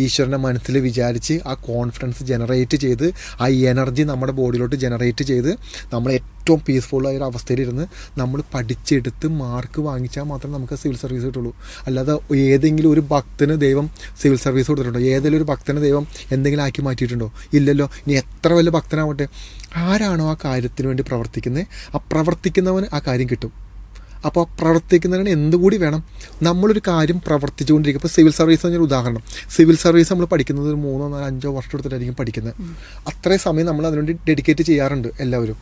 ഈശ്വരനെ മനസ്സിൽ വിചാരിച്ച് ആ കോൺഫിഡൻസ് ജനറേറ്റ് ചെയ്ത് ആ എനർജി നമ്മുടെ ബോഡിയിലോട്ട് ജനറേറ്റ് ചെയ്ത് നമ്മൾ ഏറ്റവും പീസ്ഫുള്ളായ ഒരു അവസ്ഥയിലിരുന്ന് നമ്മൾ പഠിച്ചെടുത്ത് മാർക്ക് വാങ്ങിച്ചാൽ മാത്രമേ നമുക്ക് സിവിൽ സർവീസ് കിട്ടുള്ളൂ. അല്ലാതെ ഏതെങ്കിലും ഒരു ഭക്തന് ദൈവം സിവിൽ സർവീസ് കൊടുത്തിട്ടുണ്ടോ? ഏതെങ്കിലും ഒരു ഭക്തന് ദൈവം എന്തെങ്കിലും ആക്കി മാറ്റിയിട്ടുണ്ടോ? ഇല്ലല്ലോ. ഇനി എത്ര വലിയ ഭക്തനാവട്ടെ, ആരാണോ ആ കാര്യത്തിന് വേണ്ടി പ്രവർത്തിക്കുന്നത്, ആ പ്രവർത്തിക്കുന്നവന് ആ കാര്യം കിട്ടും. അപ്പോൾ പ്രവർത്തിക്കുന്നതിന് എന്തുകൂടി വേണം? നമ്മളൊരു കാര്യം പ്രവർത്തിച്ചുകൊണ്ടിരിക്കും. ഇപ്പോൾ സിവിൽ സർവീസ് എന്നൊരു ഉദാഹരണം. സിവിൽ സർവീസ് നമ്മൾ പഠിക്കുന്നത് ഒരു 3, 4, 5 വർഷം എടുത്തിട്ടായിരിക്കും പഠിക്കുന്നത്. അത്രയും സമയം നമ്മൾ അതിനുവേണ്ടി ഡെഡിക്കേറ്റ് ചെയ്യാറുണ്ട് എല്ലാവരും.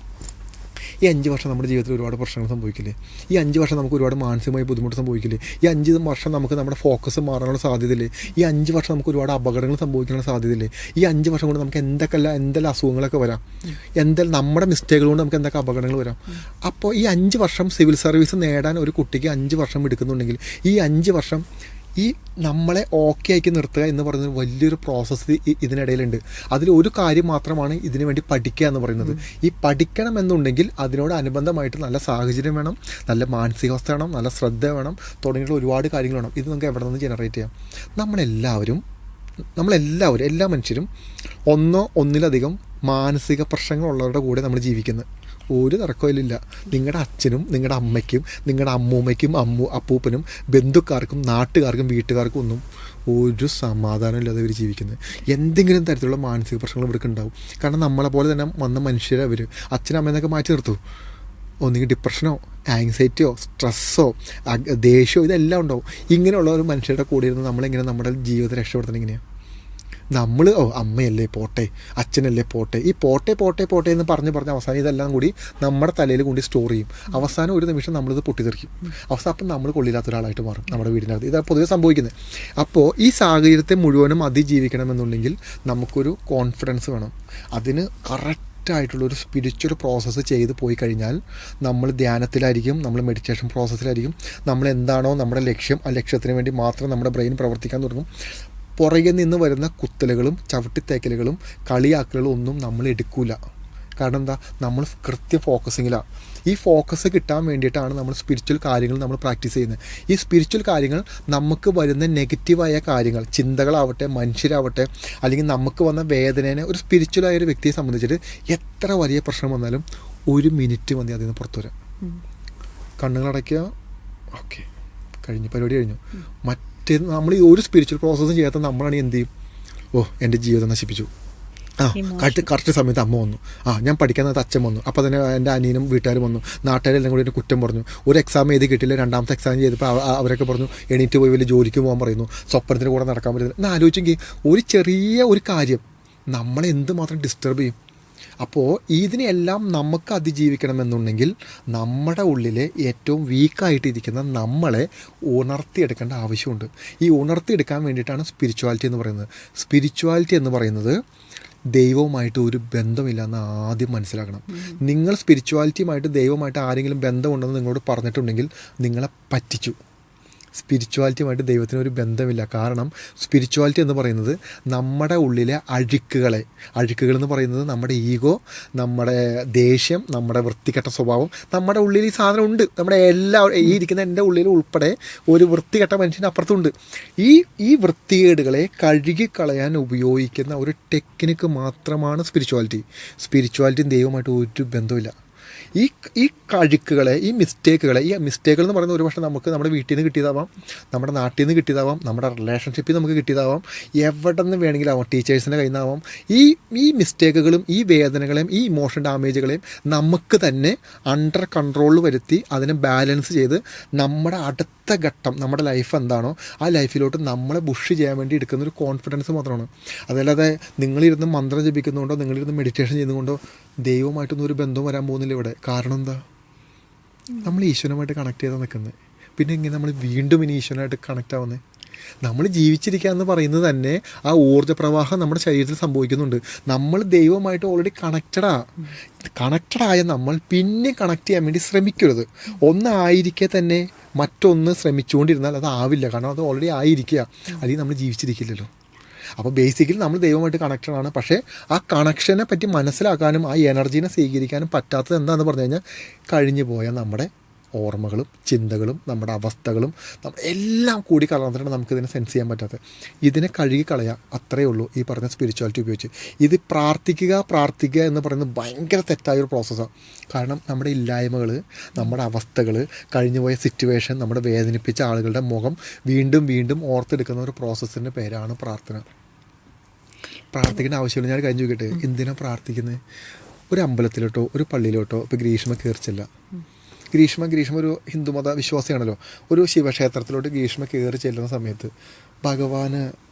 ഈ 5 വർഷം നമ്മുടെ ജീവിതത്തിൽ ഒരുപാട് പ്രശ്നങ്ങൾ സംഭവിക്കില്ലേ? ഈ 5 വർഷം നമുക്ക് ഒരുപാട് മാനസികമായി ബുദ്ധിമുട്ട് സംഭവിക്കില്ലേ? ഈ 5 വർഷം നമുക്ക് നമ്മുടെ ഫോക്കസ് മാറാനുള്ള സാധ്യതയില്ലേ? ഈ 5 വർഷം നമുക്ക് ഒരുപാട് അപകടങ്ങൾ സംഭവിക്കാനുള്ള സാധ്യതയില്ലേ? ഈ 5 വർഷം കൊണ്ട് നമുക്ക് എന്തെല്ലാം അസുഖങ്ങളൊക്കെ വരാം, നമ്മുടെ മിസ്റ്റേക്കുകൾ കൊണ്ട് നമുക്ക് എന്തൊക്കെ അപകടങ്ങൾ വരാം. അപ്പോൾ ഈ 5 വർഷം സിവിൽ സർവീസ് നേടാൻ ഒരു കുട്ടിക്ക് 5 വർഷം എടുക്കുന്നുണ്ടെങ്കിൽ ഈ 5 വർഷം ഈ നമ്മളെ ഓക്കെ ആക്കി നിർത്തുക എന്ന് പറയുന്നത് വലിയൊരു പ്രോസസ്സ് ഇതിനിടയിലുണ്ട്. അതിൽ ഒരു കാര്യം മാത്രമാണ് ഇതിനു വേണ്ടി പഠിക്കുക എന്ന് പറയുന്നത്. ഈ പഠിക്കണം എന്നുണ്ടെങ്കിൽ അതിനോട് അനുബന്ധമായിട്ട് നല്ല സാഹചര്യം വേണം, നല്ല മാനസികാവസ്ഥ വേണം, നല്ല ശ്രദ്ധ വേണം, തുടങ്ങിയിട്ടുള്ള ഒരുപാട് കാര്യങ്ങൾ വേണം. ഇത് നമുക്ക് എവിടെ നിന്ന് ജനറേറ്റ് ചെയ്യാം? നമ്മളെല്ലാവരും എല്ലാ മനുഷ്യരും ഒന്നിലധികം മാനസിക പ്രശ്നങ്ങളുള്ളവരുടെ കൂടെ നമ്മൾ ജീവിക്കുന്നത്. ഒരു തർക്കമില്ല. നിങ്ങളുടെ അച്ഛനും നിങ്ങളുടെ അമ്മയ്ക്കും നിങ്ങളുടെ അമ്മൂമ്മയ്ക്കും അപ്പൂപ്പനും ബന്ധുക്കാർക്കും നാട്ടുകാർക്കും വീട്ടുകാർക്കും ഒന്നും ഒരു സമാധാനം ഇല്ലാതെ ഇവർ ജീവിക്കുന്നത്. എന്തെങ്കിലും തരത്തിലുള്ള മാനസിക പ്രശ്നങ്ങൾ ഇവർക്ക് ഉണ്ടാവും. കാരണം നമ്മളെ പോലെ തന്നെ വന്ന മനുഷ്യരെ അവർ അച്ഛനും അമ്മയെന്നൊക്കെ മാറ്റി നിർത്തും. ഒന്നുകിൽ ഡിപ്രഷനോ ആങ്സൈറ്റിയോ സ്ട്രെസ്സോ ദേഷ്യമോ ഇതെല്ലാം ഉണ്ടാവും. ഇങ്ങനെയുള്ള ഒരു മനുഷ്യരുടെ കൂടെ ഇരുന്ന് നമ്മളിങ്ങനെ നമ്മുടെ ജീവിതത്തെ രക്ഷപ്പെടുത്തണം. ഇങ്ങനെയാണ് നമ്മൾ അമ്മയല്ലേ പോട്ടെ, അച്ഛനല്ലേ പോട്ടെ, ഈ പോട്ടെ എന്ന് പറഞ്ഞ് അവസാനം ഇതെല്ലാം കൂടി നമ്മുടെ തലയിൽ കൊണ്ട് സ്റ്റോർ ചെയ്യും. അവസാനം ഒരു നിമിഷം നമ്മളിത് പൊട്ടിത്തെറിക്കും. അവസാനം അപ്പം നമ്മൾ കൊള്ളില്ലാത്ത ഒരാളായിട്ട് മാറും നമ്മുടെ വീടിനകത്ത്. ഇതാണ് പൊതുവെ സംഭവിക്കുന്നത്. അപ്പോൾ ഈ സാഹചര്യത്തെ മുഴുവനും അതിജീവിക്കണമെന്നുണ്ടെങ്കിൽ നമുക്കൊരു കോൺഫിഡൻസ് വേണം. അതിന് കറക്റ്റായിട്ടുള്ളൊരു സ്പിരിച്വൽ പ്രോസസ്സ് ചെയ്ത് പോയി കഴിഞ്ഞാൽ നമ്മൾ ധ്യാനത്തിലായിരിക്കും, നമ്മൾ മെഡിറ്റേഷൻ പ്രോസസ്സിലായിരിക്കും. നമ്മൾ എന്താണോ നമ്മുടെ ലക്ഷ്യം, ആ ലക്ഷ്യത്തിന് വേണ്ടി മാത്രം നമ്മുടെ ബ്രെയിൻ പ്രവർത്തിക്കാൻ തുടങ്ങും. പുറകെ നിന്ന് വരുന്ന കുത്തലുകളും ചവിട്ടിത്തേക്കലുകളും കളിയാക്കലുകളും ഒന്നും നമ്മൾ എടുക്കില്ല. കാരണം എന്താ? നമ്മൾ കൃത്യം ഫോക്കസിങ്ങിലാണ്. ഈ ഫോക്കസ് കിട്ടാൻ വേണ്ടിയിട്ടാണ് നമ്മൾ സ്പിരിച്വൽ കാര്യങ്ങൾ നമ്മൾ പ്രാക്ടീസ് ചെയ്യുന്നത്. ഈ സ്പിരിച്വൽ കാര്യങ്ങൾ നമുക്ക് വരുന്ന നെഗറ്റീവായ കാര്യങ്ങൾ, ചിന്തകളാവട്ടെ മനുഷ്യരാവട്ടെ അല്ലെങ്കിൽ നമുക്ക് വന്ന വേദനേനെ ഒരു സ്പിരിച്വലായ ഒരു വ്യക്തിയെ സംബന്ധിച്ചിട്ട് എത്ര വലിയ പ്രശ്നം വന്നാലും 1 മിനിറ്റ് മതി അതിൽ നിന്ന് പുറത്തു വരാം. കണ്ണുകളടയ്ക്കുക, ഓക്കെ, കഴിഞ്ഞു, പരിപാടി കഴിഞ്ഞു. നമ്മൾ ഈ ഒരു സ്പിരിച്വൽ പ്രോസസ്സും ചെയ്യാത്ത നമ്മളാണ് എന്ത് ചെയ്യും? എൻ്റെ ജീവിതം നശിപ്പിച്ചു, കറക്റ്റ് സമയത്ത് അമ്മ വന്നു, ഞാൻ പഠിക്കാനകത്ത് അച്ഛൻ വന്നു, അപ്പോൾ തന്നെ എൻ്റെ അനിയനും വീട്ടുകാരും വന്നു, നാട്ടുകാരെല്ലാം കൂടി എന്നെ കുറ്റം പറഞ്ഞു, ഒരു എക്സാം എഴുതി കിട്ടിയില്ല, 2ാമത്തെ എക്സാം ചെയ്തപ്പോൾ അവരൊക്കെ പറഞ്ഞു എണീറ്റ് പോയി വലിയ ജോലിക്ക് പോകാൻ പറയുന്നു, സ്വപ്നത്തിന് കൂടെ നടക്കാൻ പറ്റുന്നില്ല. എന്നാൽ ആലോചിച്ചെങ്കിൽ ഒരു ചെറിയ ഒരു കാര്യം നമ്മളെ എന്തുമാത്രം ഡിസ്റ്റർബ് ചെയ്യും. അപ്പോൾ ഇതിനെല്ലാം നമുക്ക് അതിജീവിക്കണമെന്നുണ്ടെങ്കിൽ നമ്മുടെ ഉള്ളിലെ ഏറ്റവും വീക്കായിട്ടിരിക്കുന്ന നമ്മളെ ഉണർത്തിയെടുക്കേണ്ട ആവശ്യമുണ്ട്. ഈ ഉണർത്തിയെടുക്കാൻ വേണ്ടിയിട്ടാണ് സ്പിരിച്വാലിറ്റി എന്ന് പറയുന്നത്. സ്പിരിച്വാലിറ്റി എന്ന് പറയുന്നത് ദൈവവുമായിട്ട് ഒരു ബന്ധമില്ലെന്ന് ആദ്യം മനസ്സിലാക്കണം. നിങ്ങൾ സ്പിരിച്വാലിറ്റിയുമായിട്ട് ദൈവമായിട്ട് ആരെങ്കിലും ബന്ധമുണ്ടെന്ന് നിങ്ങളോട് പറഞ്ഞിട്ടുണ്ടെങ്കിൽ നിങ്ങളെ പറ്റിച്ചു. സ്പിരിച്വാലിറ്റിയുമായിട്ട് ദൈവത്തിന് ഒരു ബന്ധമില്ല. കാരണം സ്പിരിച്വാലിറ്റി എന്ന് പറയുന്നത് നമ്മുടെ ഉള്ളിലെ അഴുക്കുകൾ എന്ന് പറയുന്നത് നമ്മുടെ ഈഗോ, നമ്മുടെ ദേഷ്യം, നമ്മുടെ വൃത്തികെട്ട സ്വഭാവം, നമ്മുടെ ഉള്ളിൽ ഈ സാധനം ഉണ്ട്. നമ്മുടെ ഈ ഇരിക്കുന്ന എൻ്റെ ഉള്ളിൽ ഉൾപ്പെടെ ഒരു വൃത്തികെട്ട മനുഷ്യൻ്റെ അപ്പുറത്തുണ്ട്. ഈ വൃത്തികേടുകളെ കഴുകിക്കളയാൻ ഉപയോഗിക്കുന്ന ഒരു ടെക്നിക്ക് മാത്രമാണ് സ്പിരിച്വാലിറ്റിയും ദൈവമായിട്ട് ഒരു ബന്ധമില്ല. ഈ കഴുക്കുകളെ, ഈ മിസ്റ്റേക്കുകൾ എന്ന് പറയുന്നത് ഒരുപക്ഷെ നമുക്ക് നമ്മുടെ വീട്ടിൽ നിന്ന് കിട്ടിയതാവാം, നമ്മുടെ നാട്ടിൽ നിന്ന് കിട്ടിയതാവാം, നമ്മുടെ റിലേഷൻഷിപ്പിൽ നമുക്ക് കിട്ടിയതാവാം, എവിടെ നിന്ന് വേണമെങ്കിലും ആവാം, ടീച്ചേഴ്സിൻ്റെ കയ്യിൽ നിന്നാവാം. ഈ മിസ്റ്റേക്കുകളും ഈ വേദനകളെയും ഈ ഇമോഷൻ ഡാമേജുകളെയും നമുക്ക് തന്നെ അണ്ടർ കൺട്രോളിൽ വരുത്തി അതിനെ ബാലൻസ് ചെയ്ത് നമ്മുടെ അടുത്ത ഘട്ടം, നമ്മുടെ ലൈഫ് എന്താണോ ആ ലൈഫിലോട്ട് നമ്മളെ പുഷ് ചെയ്യാൻ വേണ്ടി എടുക്കുന്ന ഒരു കോൺഫിഡൻസ് മാത്രമാണ്. അതല്ലാതെ നിങ്ങളിരുന്ന് മന്ത്രം ജപിക്കുന്നതുകൊണ്ടോ നിങ്ങളിരുന്ന് മെഡിറ്റേഷൻ ചെയ്യുന്നതുകൊണ്ടോ ദൈവമായിട്ടൊന്നും ഒരു ബന്ധവും വരാൻ പോകുന്നില്ല ഇവിടെ. കാരണം എന്താ? നമ്മൾ ഈശ്വരനുമായിട്ട് കണക്ട് ചെയ്താൽ നിൽക്കുന്നത്. പിന്നെ ഇങ്ങനെ നമ്മൾ വീണ്ടും ഇനി ഈശ്വരനായിട്ട് കണക്റ്റ് ആവുന്നത്? നമ്മൾ ജീവിച്ചിരിക്കുക എന്ന് പറയുന്നത് തന്നെ ആ ഊർജ്ജ പ്രവാഹം നമ്മുടെ ശരീരത്തിൽ സംഭവിക്കുന്നുണ്ട്. നമ്മൾ ദൈവമായിട്ട് ഓൾറെഡി കണക്റ്റഡായ നമ്മൾ പിന്നെ കണക്ട് ചെയ്യാൻ വേണ്ടി ശ്രമിക്കരുത്. ഒന്നായിരിക്കെ തന്നെ മറ്റൊന്ന് ശ്രമിച്ചുകൊണ്ടിരുന്നാൽ അത് ആവില്ല. കാരണം അത് ഓൾറെഡി ആയിരിക്കുക, അല്ലെങ്കിൽ നമ്മൾ ജീവിച്ചിരിക്കില്ലല്ലോ. അപ്പോൾ ബേസിക്കലി നമ്മൾ ദൈവമായിട്ട് കണക്റ്റഡാണ്. പക്ഷേ ആ കണക്ഷനെ പറ്റി മനസ്സിലാക്കാനും ആ എനർജീനെ സ്വീകരിക്കാനും പറ്റാത്തത് എന്താണെന്ന് പറഞ്ഞു കഴിഞ്ഞാൽ കഴിഞ്ഞു പോയ നമ്മുടെ ഓർമ്മകളും ചിന്തകളും നമ്മുടെ അവസ്ഥകളും എല്ലാം കൂടി കലർന്നിട്ടാണ് നമുക്കിതിനെ സെൻസ് ചെയ്യാൻ പറ്റാത്തത്. ഇതിനെ കഴുകിക്കളയുക, അത്രയേ ഉള്ളൂ ഈ പറഞ്ഞ സ്പിരിച്വാലിറ്റി ഉപയോഗിച്ച്. ഇത് പ്രാർത്ഥിക്കുക എന്ന് പറയുന്നത് ഭയങ്കര തെറ്റായൊരു പ്രോസസ്സാണ്. കാരണം നമ്മുടെ ഇല്ലായ്മകൾ, നമ്മുടെ അവസ്ഥകൾ, കഴിഞ്ഞുപോയ സിറ്റുവേഷൻ, നമ്മുടെ വേദനിപ്പിച്ച ആളുകളുടെ മുഖം വീണ്ടും വീണ്ടും ഓർത്തെടുക്കുന്ന ഒരു പ്രോസസ്സിൻ്റെ പേരാണ് പ്രാർത്ഥന. പ്രാർത്ഥിക്കേണ്ട ആവശ്യമില്ല. ഞാൻ കഴിഞ്ഞു നോക്കിയിട്ട് എന്തിനാണ് പ്രാർത്ഥിക്കുന്നത്? ഒരു അമ്പലത്തിലോട്ടോ ഒരു പള്ളിയിലോട്ടോ ഇപ്പോൾ ഗ്രീഷ്മ കയറിച്ചില്ല. ഗ്രീഷ്മ ഒരു ഹിന്ദുമത വിശ്വാസിയാണല്ലോ. ഒരു ശിവക്ഷേത്രത്തിലോട്ട് ഗ്രീഷ്മ കയറി ചെല്ലുന്ന സമയത്ത് ഭഗവാന്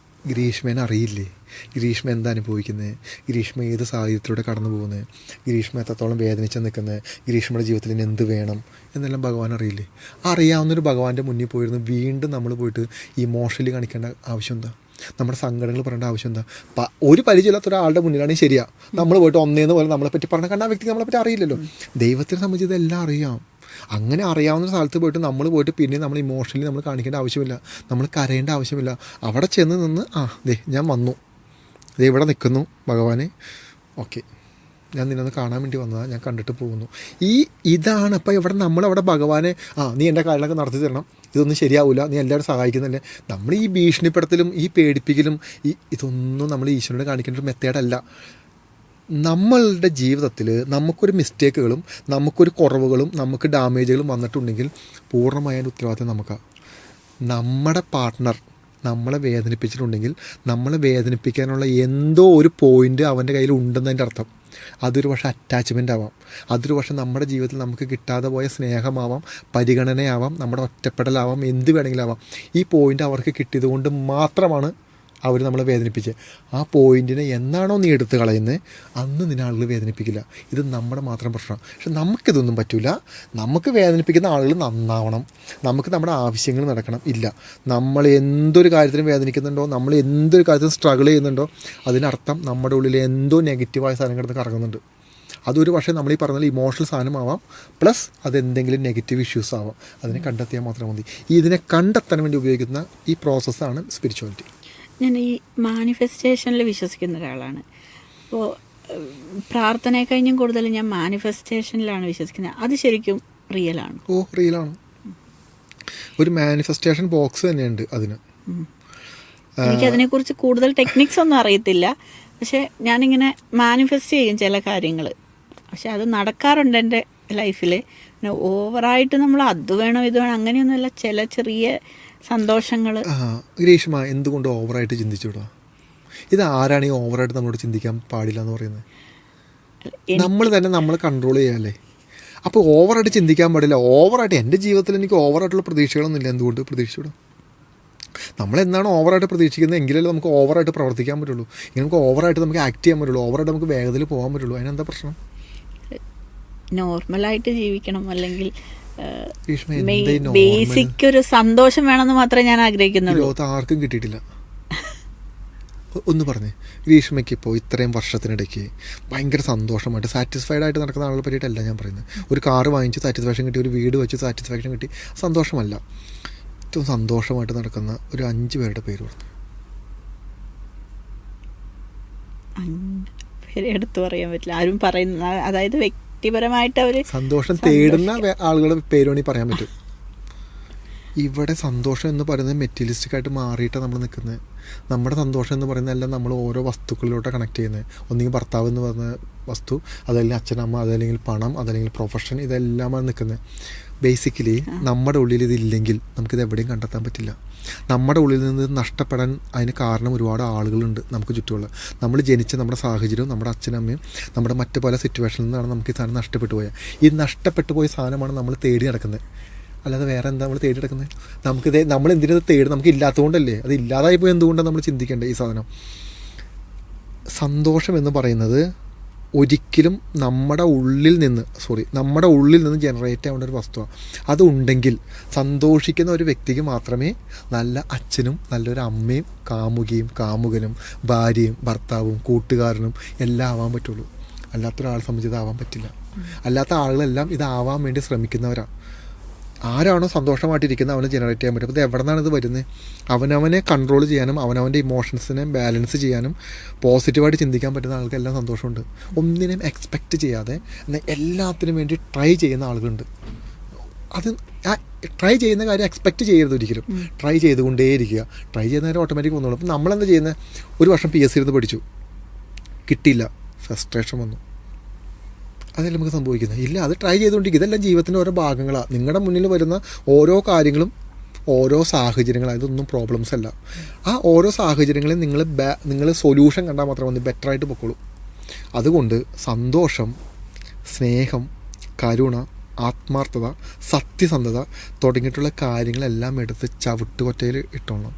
ഗ്രീഷ്മേനെ അറിയില്ലേ? ഗ്രീഷ്മ എന്താ അനുഭവിക്കുന്നത്? ഗ്രീഷ്മ ഏത് സാഹചര്യത്തിലൂടെ കടന്നു പോകുന്നത്? ഗ്രീഷ്മ എത്രത്തോളം വേദനിച്ച് നിൽക്കുന്നത്? ഗ്രീഷ്മയുടെ ജീവിതത്തിൽ ഇനി എന്ത് വേണം എന്നെല്ലാം ഭഗവാൻ അറിയില്ലേ? അറിയാവുന്നൊരു ഭഗവാന്റെ മുന്നിൽ പോയിരുന്നു വീണ്ടും നമ്മൾ പോയിട്ട് ഇമോഷണലി കാണിക്കേണ്ട ആവശ്യം എന്താ? നമ്മുടെ സങ്കടങ്ങൾ പറയേണ്ട ആവശ്യം എന്താ? ഒരു പരിചയമില്ലാത്ത ഒരാളുടെ മുന്നിലാണെങ്കിൽ ശരിയാ, നമ്മൾ പോയിട്ട് ഒന്നേന്ന് പോലെ നമ്മളെപ്പറ്റി പറഞ്ഞ കണ്ട ആ വ്യക്തിക്ക് നമ്മളെപ്പറ്റി അറിയില്ലല്ലോ. ദൈവത്തിനെ സംബന്ധിച്ച് ഇതെല്ലാം അറിയാം. അങ്ങനെ അറിയാവുന്ന സ്ഥലത്ത് പോയിട്ട് നമ്മൾ പോയിട്ട് പിന്നെ നമ്മൾ ഇമോഷണലി നമ്മൾ കാണിക്കേണ്ട ആവശ്യമില്ല, നമ്മൾ കരയേണ്ട ആവശ്യമില്ല. അവിടെ ചെന്ന് നിന്ന് ഞാൻ വന്നു, ഇവിടെ നിൽക്കുന്നു ഭഗവാനെ, ഓക്കെ, ഞാൻ നിന്നെ കാണാൻ വേണ്ടി വന്നതാണ്, ഞാൻ കണ്ടിട്ട് പോകുന്നു. ഇതാണ് അപ്പോൾ ഇവിടെ നമ്മളവിടെ ഭഗവാനെ നീ എൻ്റെ കാര്യങ്ങളൊക്കെ നടത്തി തരണം, ഇതൊന്നും ശരിയാവില്ല, നീ എല്ലാവരും സഹായിക്കുന്നില്ലേ. നമ്മൾ ഈ ഭീഷണിപ്പെടുത്തലും ഈ പേടിപ്പിക്കലും ഇതൊന്നും നമ്മൾ ഈശ്വരനോട് കാണിക്കേണ്ട ഒരു മെത്തേഡല്ല. നമ്മളുടെ ജീവിതത്തിൽ നമുക്കൊരു മിസ്റ്റേക്കുകളും നമുക്കൊരു കുറവുകളും നമുക്ക് ഡാമേജുകളും വന്നിട്ടുണ്ടെങ്കിൽ പൂർണ്ണമായ ഉത്തരവാദിത്വം നമുക്കാണ്. നമ്മുടെ പാർട്ട്ണർ നമ്മളെ വേദനിപ്പിച്ചിട്ടുണ്ടെങ്കിൽ നമ്മളെ വേദനിപ്പിക്കാനുള്ള എന്തോ ഒരു പോയിൻ്റ് അവൻ്റെ കയ്യിൽ ഉണ്ടെന്നതിൻ്റെ അർത്ഥം. അതൊരു പക്ഷേ അറ്റാച്ച്മെൻ്റ് ആവാം, അതൊരു പക്ഷേ നമ്മുടെ ജീവിതത്തിൽ നമുക്ക് കിട്ടാതെ പോയ സ്നേഹമാവാം, പരിഗണനയാവാം, നമ്മുടെ ഒറ്റപ്പെടലാവാം, എന്ത് വേണമെങ്കിലും ആവാം. ഈ പോയിൻ്റ് അവർക്ക് കിട്ടിയത് കൊണ്ട് മാത്രമാണ് അവർ നമ്മളെ വേദനിപ്പിക്കുക. ആ പോയിൻറ്റിനെ എന്നാണോ നീ എടുത്ത് കളയുന്നത് അന്ന് നിന്നെ ആളുകൾ വേദനിപ്പിക്കില്ല. ഇത് നമ്മുടെ മാത്രം പ്രശ്നമാണ്. പക്ഷെ നമുക്കിതൊന്നും പറ്റില്ല. നമുക്ക് വേദനിപ്പിക്കുന്ന ആളുകൾ നന്നാവണം, നമുക്ക് നമ്മുടെ ആവശ്യങ്ങൾ നടക്കണം. ഇല്ല, നമ്മൾ എന്തൊരു കാര്യത്തിനും വേദനിക്കുന്നുണ്ടോ, നമ്മൾ എന്തൊരു കാര്യത്തിനും സ്ട്രഗിൾ ചെയ്യുന്നുണ്ടോ, അതിനർത്ഥം നമ്മുടെ ഉള്ളിൽ എന്തോ നെഗറ്റീവായ സാധനം കിടന്ന് കറങ്ങുന്നുണ്ട്. അതൊരു പക്ഷേ നമ്മൾ ഈ പറഞ്ഞാൽ ഇമോഷണൽ സാധനമാവാം, പ്ലസ് അതെന്തെങ്കിലും നെഗറ്റീവ് ഇഷ്യൂസ് ആവാം. അതിനെ കണ്ടെത്തിയാൽ മാത്രം മതി. ഇതിനെ കണ്ടെത്താൻ വേണ്ടി ഉപയോഗിക്കുന്ന ഈ പ്രോസസ്സാണ് സ്പിരിച്വാലിറ്റി. ഞാൻ ഈ മാനിഫെസ്റ്റേഷനിൽ വിശ്വസിക്കുന്ന ഒരാളാണ്. അപ്പോൾ പ്രാർത്ഥനയെ കഴിഞ്ഞും കൂടുതൽ ഞാൻ മാനിഫെസ്റ്റേഷനിലാണ് വിശ്വസിക്കുന്നത്. അത് ശരിക്കും റിയലാണ്? റിയലാണ്. ഒരു മാനിഫെസ്റ്റേഷൻ ബോക്സ് തന്നെയുണ്ട് അതിന്. എനിക്കതിനെക്കുറിച്ച് കൂടുതൽ ടെക്നിക്സ് ഒന്നും അറിയത്തില്ല. പക്ഷെ ഞാനിങ്ങനെ മാനിഫെസ്റ്റ് ചെയ്യും ചില കാര്യങ്ങൾ. പക്ഷെ അത് നടക്കാറുണ്ട് എൻ്റെ ലൈഫിൽ. പിന്നെ ഓവറായിട്ട് നമ്മൾ അത് വേണം ഇത് വേണം അങ്ങനെയൊന്നുമല്ല, ചില ചെറിയ സന്തോഷങ്ങൾ. ഗ്രീഷ്മ എന്തുകൊണ്ട് ഓവറായിട്ട് ചിന്തിച്ചുകൂടാ? ഇത് ആരാണ് ഈ ഓവറായിട്ട് നമ്മളോട് ചിന്തിക്കാൻ പാടില്ല എന്ന് പറയുന്നത്? നമ്മൾ തന്നെ നമ്മൾ കൺട്രോൾ ചെയ്യാല്ലേ. അപ്പോൾ ഓവറായിട്ട് ചിന്തിക്കാൻ പാടില്ല. ഓവറായിട്ട് എൻ്റെ ജീവിതത്തിൽ എനിക്ക് ഓവറായിട്ടുള്ള പ്രതീക്ഷകളൊന്നും ഇല്ല. എന്തുകൊണ്ട് പ്രതീക്ഷിച്ചൂടാ? നമ്മളെന്താണ് ഓവറായിട്ട് പ്രതീക്ഷിക്കുന്നത് എങ്കിലല്ലേ നമുക്ക് ഓവറായിട്ട് പ്രവർത്തിക്കാൻ പറ്റുള്ളൂ. ഇങ്ങനെ നമുക്ക് ഓവറായിട്ട് നമുക്ക് ആക്ട് ചെയ്യാൻ പറ്റുള്ളൂ, ഓവറായിട്ട് നമുക്ക് വേഗത്തിൽ പോകാൻ പറ്റുള്ളൂ. അതിനെന്താ പ്രശ്നം? നോർമലായിട്ട് ജീവിക്കണം, അല്ലെങ്കിൽ ബേസിക് ഒരു സന്തോഷം വേണമെന്ന് മാത്രമേ ഞാൻ ആഗ്രഹിക്കുന്നുള്ളൂ. ലോകത്ത് ആർക്കും കിട്ടിയിട്ടില്ല. ഒന്ന് പറഞ്ഞേ, ഗ്രീഷ്മയ്ക്ക് ഇപ്പോൾ ഇത്രയും വർഷത്തിനിടയ്ക്ക് ഭയങ്കര സന്തോഷമായിട്ട് സാറ്റിസ്ഫൈഡ് ആയിട്ട് നടക്കുന്ന ആളുകളെ പറ്റിയിട്ടല്ല ഞാൻ പറയുന്നത്. ഒരു കാറ് വാങ്ങിച്ച് സാറ്റിസ്ഫാക്ഷൻ കിട്ടി, ഒരു വീട് വെച്ച് സാറ്റിസ്ഫാക്ഷൻ കിട്ടി, സന്തോഷമല്ല. ഏറ്റവും സന്തോഷമായിട്ട് നടക്കുന്ന ഒരു 5 പേരുടെ പേര് പറഞ്ഞു. എടുത്തു പറയാൻ പറ്റില്ല, ആരും പറയുന്ന, അതായത് വ്യക്തിപരമായിട്ട് അവർ സന്തോഷം തേടുന്ന ആളുകളുടെ പേര് വേണമെങ്കിൽ പറയാൻ പറ്റും. ഇവിടെ സന്തോഷം എന്ന് പറയുന്നത് മെറ്റീരിയലിസ്റ്റിക്കായിട്ട് മാറിയിട്ടാണ് നമ്മൾ നിൽക്കുന്നത്. നമ്മുടെ സന്തോഷം എന്ന് പറയുന്നതെല്ലാം നമ്മൾ ഓരോ വസ്തുക്കളിലോട്ട് കണക്ട് ചെയ്യുന്നത്. ഒന്നുകിൽ ഭർത്താവ് എന്ന് പറയുന്ന വസ്തു, അതല്ലെങ്കിൽ അച്ഛനമ്മ, അതല്ലെങ്കിൽ പണം, അതല്ലെങ്കിൽ പ്രൊഫഷൻ, ഇതെല്ലാമാണ് നിൽക്കുന്നത്. ബേസിക്കലി നമ്മുടെ ഉള്ളിൽ ഇതില്ലെങ്കിൽ നമുക്കിത് എവിടെയും കണ്ടെത്താൻ പറ്റില്ല. നമ്മുടെ ഉള്ളിൽ നിന്ന് നഷ്ടപ്പെടാൻ അതിന് കാരണം ഒരുപാട് ആളുകളുണ്ട് നമുക്ക് ചുറ്റുമുള്ള. നമ്മൾ ജനിച്ച നമ്മുടെ സാഹചര്യവും നമ്മുടെ അച്ഛനമ്മയും നമ്മുടെ മറ്റു പല സിറ്റുവേഷനിൽ നിന്നാണ് നമുക്ക് ഈ സാധനം നഷ്ടപ്പെട്ടു പോയത്. ഈ നഷ്ടപ്പെട്ടു പോയ സാധനമാണ് നമ്മൾ തേടി നടക്കുന്നത്. അല്ലാതെ വേറെ എന്താ നമ്മൾ തേടി നടക്കുന്നത്? നമുക്കിത് നമ്മൾ എന്തിനത് തേടി, നമുക്ക് ഇല്ലാത്തതുകൊണ്ടല്ലേ. അത് ഇല്ലാതായി പോയി എന്തുകൊണ്ടാണ് നമ്മൾ ചിന്തിക്കേണ്ടത്? ഈ സാധനം സന്തോഷം എന്ന് പറയുന്നത് ഒരിക്കലും നമ്മുടെ ഉള്ളിൽ നിന്ന് ജനറേറ്റ് ആവേണ്ട ഒരു വസ്തുവാണ്. അതുണ്ടെങ്കിൽ സന്തോഷിക്കുന്ന ഒരു വ്യക്തിക്ക് മാത്രമേ നല്ല അച്ഛനും നല്ലൊരു അമ്മയും കാമുകിയും കാമുകനും ഭാര്യയും ഭർത്താവും കൂട്ടുകാരനും എല്ലാം ആവാൻ പറ്റുള്ളൂ. അല്ലാത്തൊരാളെ സംബന്ധിച്ച് ഇതാവാൻ പറ്റില്ല. അല്ലാത്ത ആളുകളെല്ലാം ഇതാവാൻ വേണ്ടി ശ്രമിക്കുന്നവരാണ്. ആരാണോ സന്തോഷമായിട്ടിരിക്കുന്നത് അവന് ജനറേറ്റ് ചെയ്യാൻ പറ്റും. അപ്പോൾ ഇത് എവിടെ നിന്നാണ് ഇത് വരുന്നത്? അവനവനെ കൺട്രോൾ ചെയ്യാനും അവനവൻ്റെ ഇമോഷൻസിനെ ബാലൻസ് ചെയ്യാനും പോസിറ്റീവായിട്ട് ചിന്തിക്കാൻ പറ്റുന്ന ആൾക്കെല്ലാം സന്തോഷമുണ്ട്. ഒന്നിനും എക്സ്പെക്റ്റ് ചെയ്യാതെ എന്നാൽ എല്ലാത്തിനും വേണ്ടി ട്രൈ ചെയ്യുന്ന ആളുകളുണ്ട്. അത് ട്രൈ ചെയ്യുന്ന കാര്യം എക്സ്പെക്റ്റ് ചെയ്യരുത് ഒരിക്കലും. ട്രൈ ചെയ്തുകൊണ്ടേയിരിക്കുക. ട്രൈ ചെയ്യുന്ന കാര്യം ഓട്ടോമാറ്റിക് വന്നോളൂ. അപ്പം നമ്മളെന്താ ചെയ്യുന്നത്? ഒരു വർഷം PSC ഇരുന്ന് പഠിച്ചു, കിട്ടിയില്ല, ഫ്രസ്ട്രേഷൻ വന്നു. അതല്ല നമുക്ക് സംഭവിക്കുന്നത്. ഇല്ല, അത് ട്രൈ ചെയ്തുകൊണ്ടിരിക്കുക. ഇതെല്ലാം ജീവിതത്തിൻ്റെ ഓരോ ഭാഗങ്ങളാണ്. നിങ്ങളുടെ മുന്നിൽ വരുന്ന ഓരോ കാര്യങ്ങളും ഓരോ സാഹചര്യങ്ങളാണ്. ഇതൊന്നും പ്രോബ്ലംസ് അല്ല. ആ ഓരോ സാഹചര്യങ്ങളിൽ നിങ്ങൾ സൊല്യൂഷൻ കണ്ടാൽ മാത്രം മതി, ബെറ്ററായിട്ട് പൊക്കോളൂ. അതുകൊണ്ട് സന്തോഷം, സ്നേഹം, കരുണ, ആത്മാർത്ഥത, സത്യസന്ധത തുടങ്ങിയിട്ടുള്ള കാര്യങ്ങളെല്ലാം എടുത്ത് ചവിട്ടുകൊറ്റയിൽ ഇട്ടോളണം.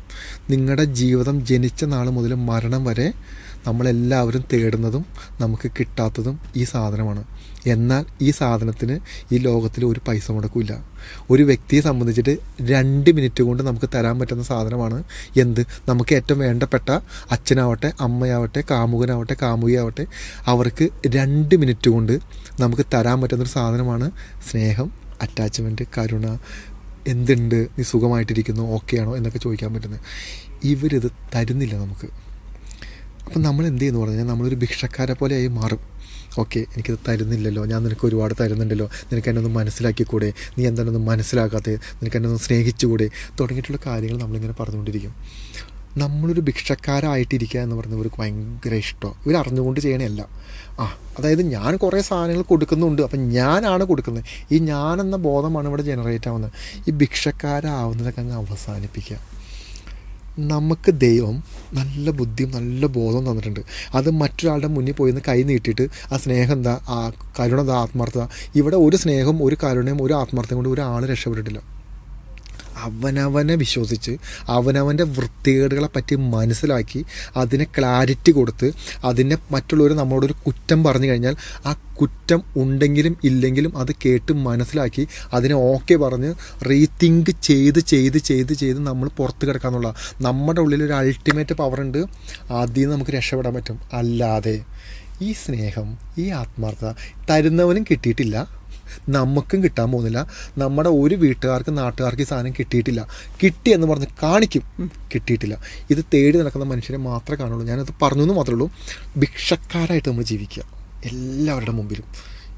നിങ്ങളുടെ ജീവിതം ജനിച്ച നാൾ മുതൽ മരണം വരെ നമ്മളെല്ലാവരും തേടുന്നതും നമുക്ക് കിട്ടാത്തതും ഈ സാധനമാണ്. എന്നാൽ ഈ സാധനത്തിന് ഈ ലോകത്തിൽ ഒരു പൈസ മുടക്കില്ല. ഒരു വ്യക്തിയെ സംബന്ധിച്ചിട്ട് 2 മിനിറ്റ് കൊണ്ട് നമുക്ക് തരാൻ പറ്റുന്ന സാധനമാണ് എന്ത്? നമുക്ക് ഏറ്റവും വേണ്ടപ്പെട്ട അച്ഛനാവട്ടെ, അമ്മയാവട്ടെ, കാമുകനാവട്ടെ, കാമുകിയാവട്ടെ, അവർക്ക് 2 മിനിറ്റ് കൊണ്ട് നമുക്ക് തരാൻ പറ്റുന്നൊരു സാധനമാണ് സ്നേഹം, അറ്റാച്ച്മെൻറ്റ്, കരുണ. എന്തുണ്ട്, നീ സുഖമായിട്ടിരിക്കുന്നു, ഓക്കെ ആണോ എന്നൊക്കെ ചോദിക്കാൻ പറ്റുന്നത്. ഇവരിത് തരുന്നില്ല നമുക്ക്. അപ്പം നമ്മൾ എന്ത് ചെയ്യുന്നു പറഞ്ഞാൽ നമ്മളൊരു ഭിക്ഷക്കാരെ പോലെയായി മാറും. ഓക്കെ, എനിക്കത് തരുന്നില്ലല്ലോ, ഞാൻ നിനക്ക് ഒരുപാട് തരുന്നുണ്ടല്ലോ, നിനക്ക് എന്നെ ഒന്ന് മനസ്സിലാക്കിക്കൂടെ, നീ എന്താണെന്ന് മനസ്സിലാക്കാതെ, നിനക്ക് എന്നെ ഒന്ന് സ്നേഹിച്ചുകൂടെ തുടങ്ങിയിട്ടുള്ള കാര്യങ്ങൾ നമ്മളിങ്ങനെ പറഞ്ഞുകൊണ്ടിരിക്കും. നമ്മളൊരു ഭിക്ഷക്കാരായിട്ടിരിക്കുക എന്ന് പറയുന്നത് ഇവർക്ക് ഭയങ്കര ഇഷ്ടമാണ്. ഇവർ അറിഞ്ഞുകൊണ്ട് ചെയ്യണമല്ല. അതായത് ഞാൻ കുറേ സാധനങ്ങൾ കൊടുക്കുന്നുണ്ട്, അപ്പം ഞാനാണ് കൊടുക്കുന്നത്. ഈ ഞാനെന്ന ബോധമാണ് ഇവിടെ ജനറേറ്റ് ആവുന്നത്. ഈ ഭിക്ഷക്കാരാവുന്നതൊക്കെ അങ്ങ് അവസാനിപ്പിക്കുക. നമുക്ക് ദൈവം നല്ല ബുദ്ധിയും നല്ല ബോധവും തന്നിട്ടുണ്ട്. അത് മറ്റൊരാളുടെ മുന്നിൽ പോയി കൈ നീട്ടിയിട്ട് ആ സ്നേഹം എന്താ, ആ കരുണ എന്താ, ആത്മാർത്ഥത. ഇവിടെ ഒരു സ്നേഹം, ഒരു കരുണയും, ഒരു ആത്മാർത്ഥയും കൊണ്ട് ഒരാൾ രക്ഷപ്പെട്ടിട്ടില്ല. അവനവനെ വിശ്വസിച്ച് അവനവൻ്റെ വൃത്തികേടുകളെ പറ്റി മനസ്സിലാക്കി അതിനെ ക്ലാരിറ്റി കൊടുത്ത് അതിനെ മറ്റുള്ളവർ നമ്മളോടൊരു കുറ്റം പറഞ്ഞു കഴിഞ്ഞാൽ ആ കുറ്റം ഉണ്ടെങ്കിലും ഇല്ലെങ്കിലും അത് കേട്ട് മനസ്സിലാക്കി അതിനെ ഓക്കെ പറഞ്ഞ് റീതിങ്ക് ചെയ്ത് നമ്മൾ പുറത്ത് കിടക്കാന്നുള്ള നമ്മുടെ ഉള്ളിൽ ഒരു അൾട്ടിമേറ്റ് പവറുണ്ട്. അതിൽ നിന്ന് നമുക്ക് രക്ഷപ്പെടാൻ പറ്റും. അല്ലാതെ ഈ സ്നേഹം, ഈ ആത്മാർത്ഥത തരുന്നവനും കിട്ടിയിട്ടില്ല, നമുക്കും കിട്ടാൻ പോകുന്നില്ല. നമ്മുടെ ഒരു വീട്ടുകാർക്ക്, നാട്ടുകാർക്ക് ഈ സാധനം കിട്ടിയിട്ടില്ല. കിട്ടിയെന്ന് പറഞ്ഞ് കാണിക്കും, കിട്ടിയിട്ടില്ല. ഇത് തേടി നടക്കുന്ന മനുഷ്യരെ മാത്രമേ കാണുള്ളൂ. ഞാനത് പറഞ്ഞു എന്ന് മാത്രമേ ഉള്ളൂ. ഭിക്ഷക്കാരായിട്ട് നമ്മൾ ജീവിക്കുക എല്ലാവരുടെ മുമ്പിലും.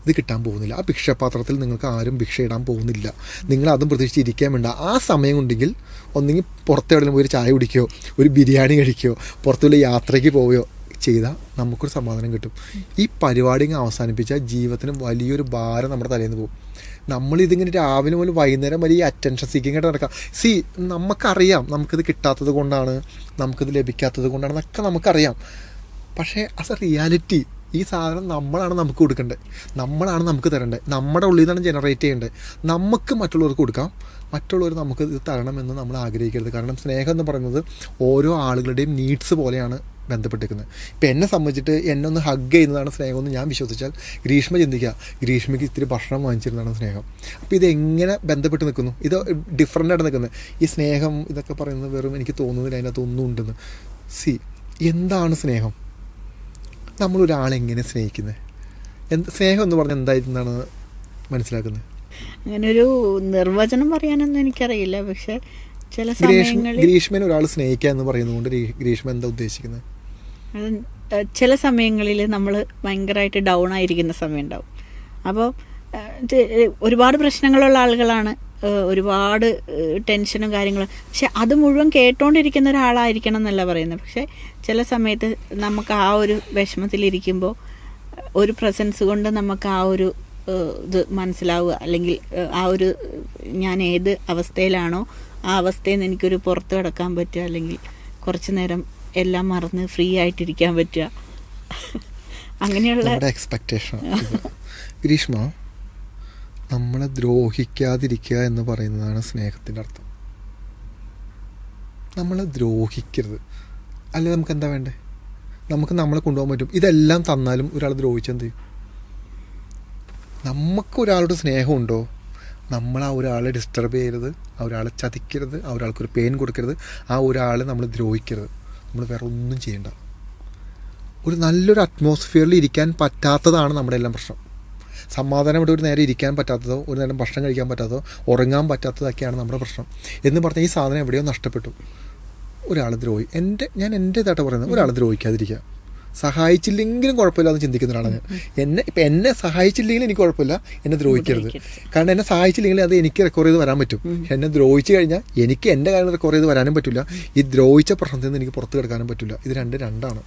ഇത് കിട്ടാൻ പോകുന്നില്ല. ആ ഭിക്ഷപാത്രത്തിൽ നിങ്ങൾക്ക് ആരും ഭിക്ഷ ഇടാൻ പോകുന്നില്ല. നിങ്ങൾ അതും പ്രതീക്ഷിച്ചിരിക്കാൻ വേണ്ട. ആ സമയം ഉണ്ടെങ്കിൽ ഒന്നെങ്കിൽ പുറത്തെവിടെയും പോയി ഒരു ചായ കുടിക്കുകയോ, ഒരു ബിരിയാണി കഴിക്കുകയോ, പുറത്തുള്ള യാത്രയ്ക്ക് പോവുകയോ ചെയ്താൽ നമുക്കൊരു സമാധാനം കിട്ടും. ഈ പരിപാടി അവസാനിപ്പിച്ചാൽ ജീവിതത്തിന് വലിയൊരു ഭാരം നമ്മുടെ തലേന്ന് പോകും. നമ്മളിതിങ്ങനെ രാവിലെ മുതൽ വൈകുന്നേരം വരെ ഈ അറ്റൻഷൻ സീക്കിംഗ് ആയിട്ട് നടക്കാം. നമുക്കറിയാം നമുക്കിത് കിട്ടാത്തത് കൊണ്ടാണ്, നമുക്കിത് ലഭിക്കാത്തത് കൊണ്ടാണെന്നൊക്കെ നമുക്കറിയാം. പക്ഷേ ആസ് എ റിയാലിറ്റി ഈ സാധനം നമ്മളാണ് നമുക്ക് കൊടുക്കേണ്ടത്, നമ്മളാണ് നമുക്ക് തരേണ്ടത്, നമ്മുടെ ഉള്ളിൽ നിന്നാണ് ജനറേറ്റ് ചെയ്യേണ്ടത്. നമുക്ക് മറ്റുള്ളവർക്ക് കൊടുക്കാം, മറ്റുള്ളവർ നമുക്ക് ഇത് തരണമെന്ന് നമ്മൾ ആഗ്രഹിക്കരുത്. കാരണം സ്നേഹം എന്ന് പറയുന്നത് ഓരോ ആളുകളുടെയും നീഡ്സ് പോലെയാണ് ബന്ധപ്പെട്ടിരിക്കുന്നത്. ഇപ്പം എന്നെ സംബന്ധിച്ചിട്ട് എന്നെ ഒന്ന് ഹഗ് ചെയ്യുന്നതാണ് സ്നേഹമെന്ന് ഞാൻ വിശ്വസിച്ചാൽ ഗ്രീഷ്മ ചിന്തിക്കുക, ഗ്രീഷ്മയ്ക്ക് ഇത്തിരി ഭക്ഷണം വാങ്ങിച്ചിരുന്നതാണ് സ്നേഹം. അപ്പോൾ ഇതെങ്ങനെ ബന്ധപ്പെട്ട് നിൽക്കുന്നു? ഇത് ഡിഫറൻ്റ് ആയിട്ട് നിൽക്കുന്നത്. ഈ സ്നേഹം ഇതൊക്കെ പറയുന്നത് വെറും എനിക്ക് തോന്നുന്നില്ല അതിനകത്ത് ഒന്നും ഉണ്ടെന്ന്. എന്താണ് സ്നേഹം? നമ്മളൊരാളെങ്ങനെ സ്നേഹിക്കുന്നത്? സ്നേഹം എന്ന് പറഞ്ഞാൽ എന്തായിരുന്നാണ് മനസ്സിലാക്കുന്നത്? അങ്ങനെ ഒരു നിർവചനം പറയാനൊന്നും എനിക്കറിയില്ല. പക്ഷെ ചില സമയങ്ങളിൽ ഗ്രീഷ്മനെ ഒരാൾ സ്നേഹിക്കുക എന്ന് പറയുന്നതുകൊണ്ട് ഗ്രീഷ്മ എന്താ ഉദ്ദേശിക്കുന്നത്? ചില സമയങ്ങളിൽ നമ്മൾ ഭയങ്കരമായിട്ട് ഡൗൺ ആയിരിക്കുന്ന സമയം ഉണ്ടാവും. അപ്പോൾ ഒരുപാട് പ്രശ്നങ്ങളുള്ള ആളുകളാണ്, ഒരുപാട് ടെൻഷനും കാര്യങ്ങളും. പക്ഷെ അത് മുഴുവൻ കേട്ടോണ്ടിരിക്കുന്ന ഒരാളായിരിക്കണം എന്നല്ല പറയുന്നത്. പക്ഷെ ചില സമയത്ത് നമുക്ക് ആ ഒരു വിഷമത്തിലിരിക്കുമ്പോൾ ഒരു പ്രസൻസ് കൊണ്ട് നമുക്ക് ആ ഒരു ഇത് മനസ്സിലാവുക, അല്ലെങ്കിൽ ആ ഒരു ഞാൻ ഏത് അവസ്ഥയിലാണോ ആ അവസ്ഥയിൽ നിന്ന് എനിക്കൊരു പുറത്ത് കിടക്കാൻ പറ്റുക, അല്ലെങ്കിൽ കുറച്ച് നേരം എല്ലാം മറന്ന് ഫ്രീ ആയിട്ടിരിക്കാൻ പറ്റുക, അങ്ങനെയുള്ള എക്സ്പെക്ടേഷൻ. ഗ്രീഷ്മ, നമ്മളെ ദ്രോഹിക്കാതിരിക്കുക എന്ന് പറയുന്നതാണ് സ്നേഹത്തിൻ്റെ അർത്ഥം. നമ്മളെ ദ്രോഹിക്കരുത്. അല്ലെ നമുക്ക് എന്താ വേണ്ടേ? നമുക്ക് നമ്മളെ കൊണ്ടുപോകാൻ പറ്റും. ഇതെല്ലാം തന്നാലും ഒരാൾ ദ്രോഹിച്ചെന്ത് ചെയ്യും? നമുക്കൊരാളുടെ സ്നേഹമുണ്ടോ? നമ്മൾ ആ ഒരാളെ ഡിസ്റ്റർബ് ചെയ്യരുത്, ആ ഒരാളെ ചതിക്കരുത്, ആ ഒരാൾക്കൊരു പെയിൻ കൊടുക്കരുത്, ആ ഒരാളെ നമ്മൾ ദ്രോഹിക്കരുത്. നമ്മൾ വേറെ ഒന്നും ചെയ്യണ്ട. ഒരു നല്ലൊരു അറ്റ്മോസ്ഫിയറിൽ ഇരിക്കാൻ പറ്റാത്തതാണ് നമ്മുടെ എല്ലാം പ്രശ്നം. സമാധാനമായിട്ട് ഒരു നേരം ഇരിക്കാൻ പറ്റാത്തതോ, ഒരു നേരം ഭക്ഷണം കഴിക്കാൻ പറ്റാത്തതോ, ഉറങ്ങാൻ പറ്റാത്തതൊക്കെയാണ് നമ്മുടെ പ്രശ്നം. എന്ന് പറഞ്ഞാൽ ഈ സാധനം എവിടെയോ നഷ്ടപ്പെട്ടു. ഒരാൾ ഞാൻ എൻ്റേതായിട്ട് പറയുന്നത്, ഒരാൾ ദ്രോഹിക്കാതിരിക്കുക. സഹായിച്ചില്ലെങ്കിലും കുഴപ്പമില്ലാന്ന് ചിന്തിക്കുന്ന ഒരാളാണ് ഞാൻ. എന്നെ സഹായിച്ചില്ലെങ്കിലും എനിക്ക് കുഴപ്പമില്ല, എന്നെ ദ്രോഹിക്കരുത്. കാരണം എന്നെ സഹായിച്ചില്ലെങ്കിൽ അത് എനിക്ക് റെക്കോർഡ് ചെയ്ത് വരാൻ പറ്റും. എന്നെ ദ്രോഹിച്ചു കഴിഞ്ഞാൽ എനിക്ക് എൻ്റെ കാര്യങ്ങൾ റെക്കോർഡ് ചെയ്ത് വരാനും പറ്റില്ല. ഈ ദ്രോഹിച്ച പ്രശ്നത്തിൽ നിന്ന് എനിക്ക് പുറത്ത് കിടക്കാനും പറ്റില്ല. ഇത് രണ്ടാണ്.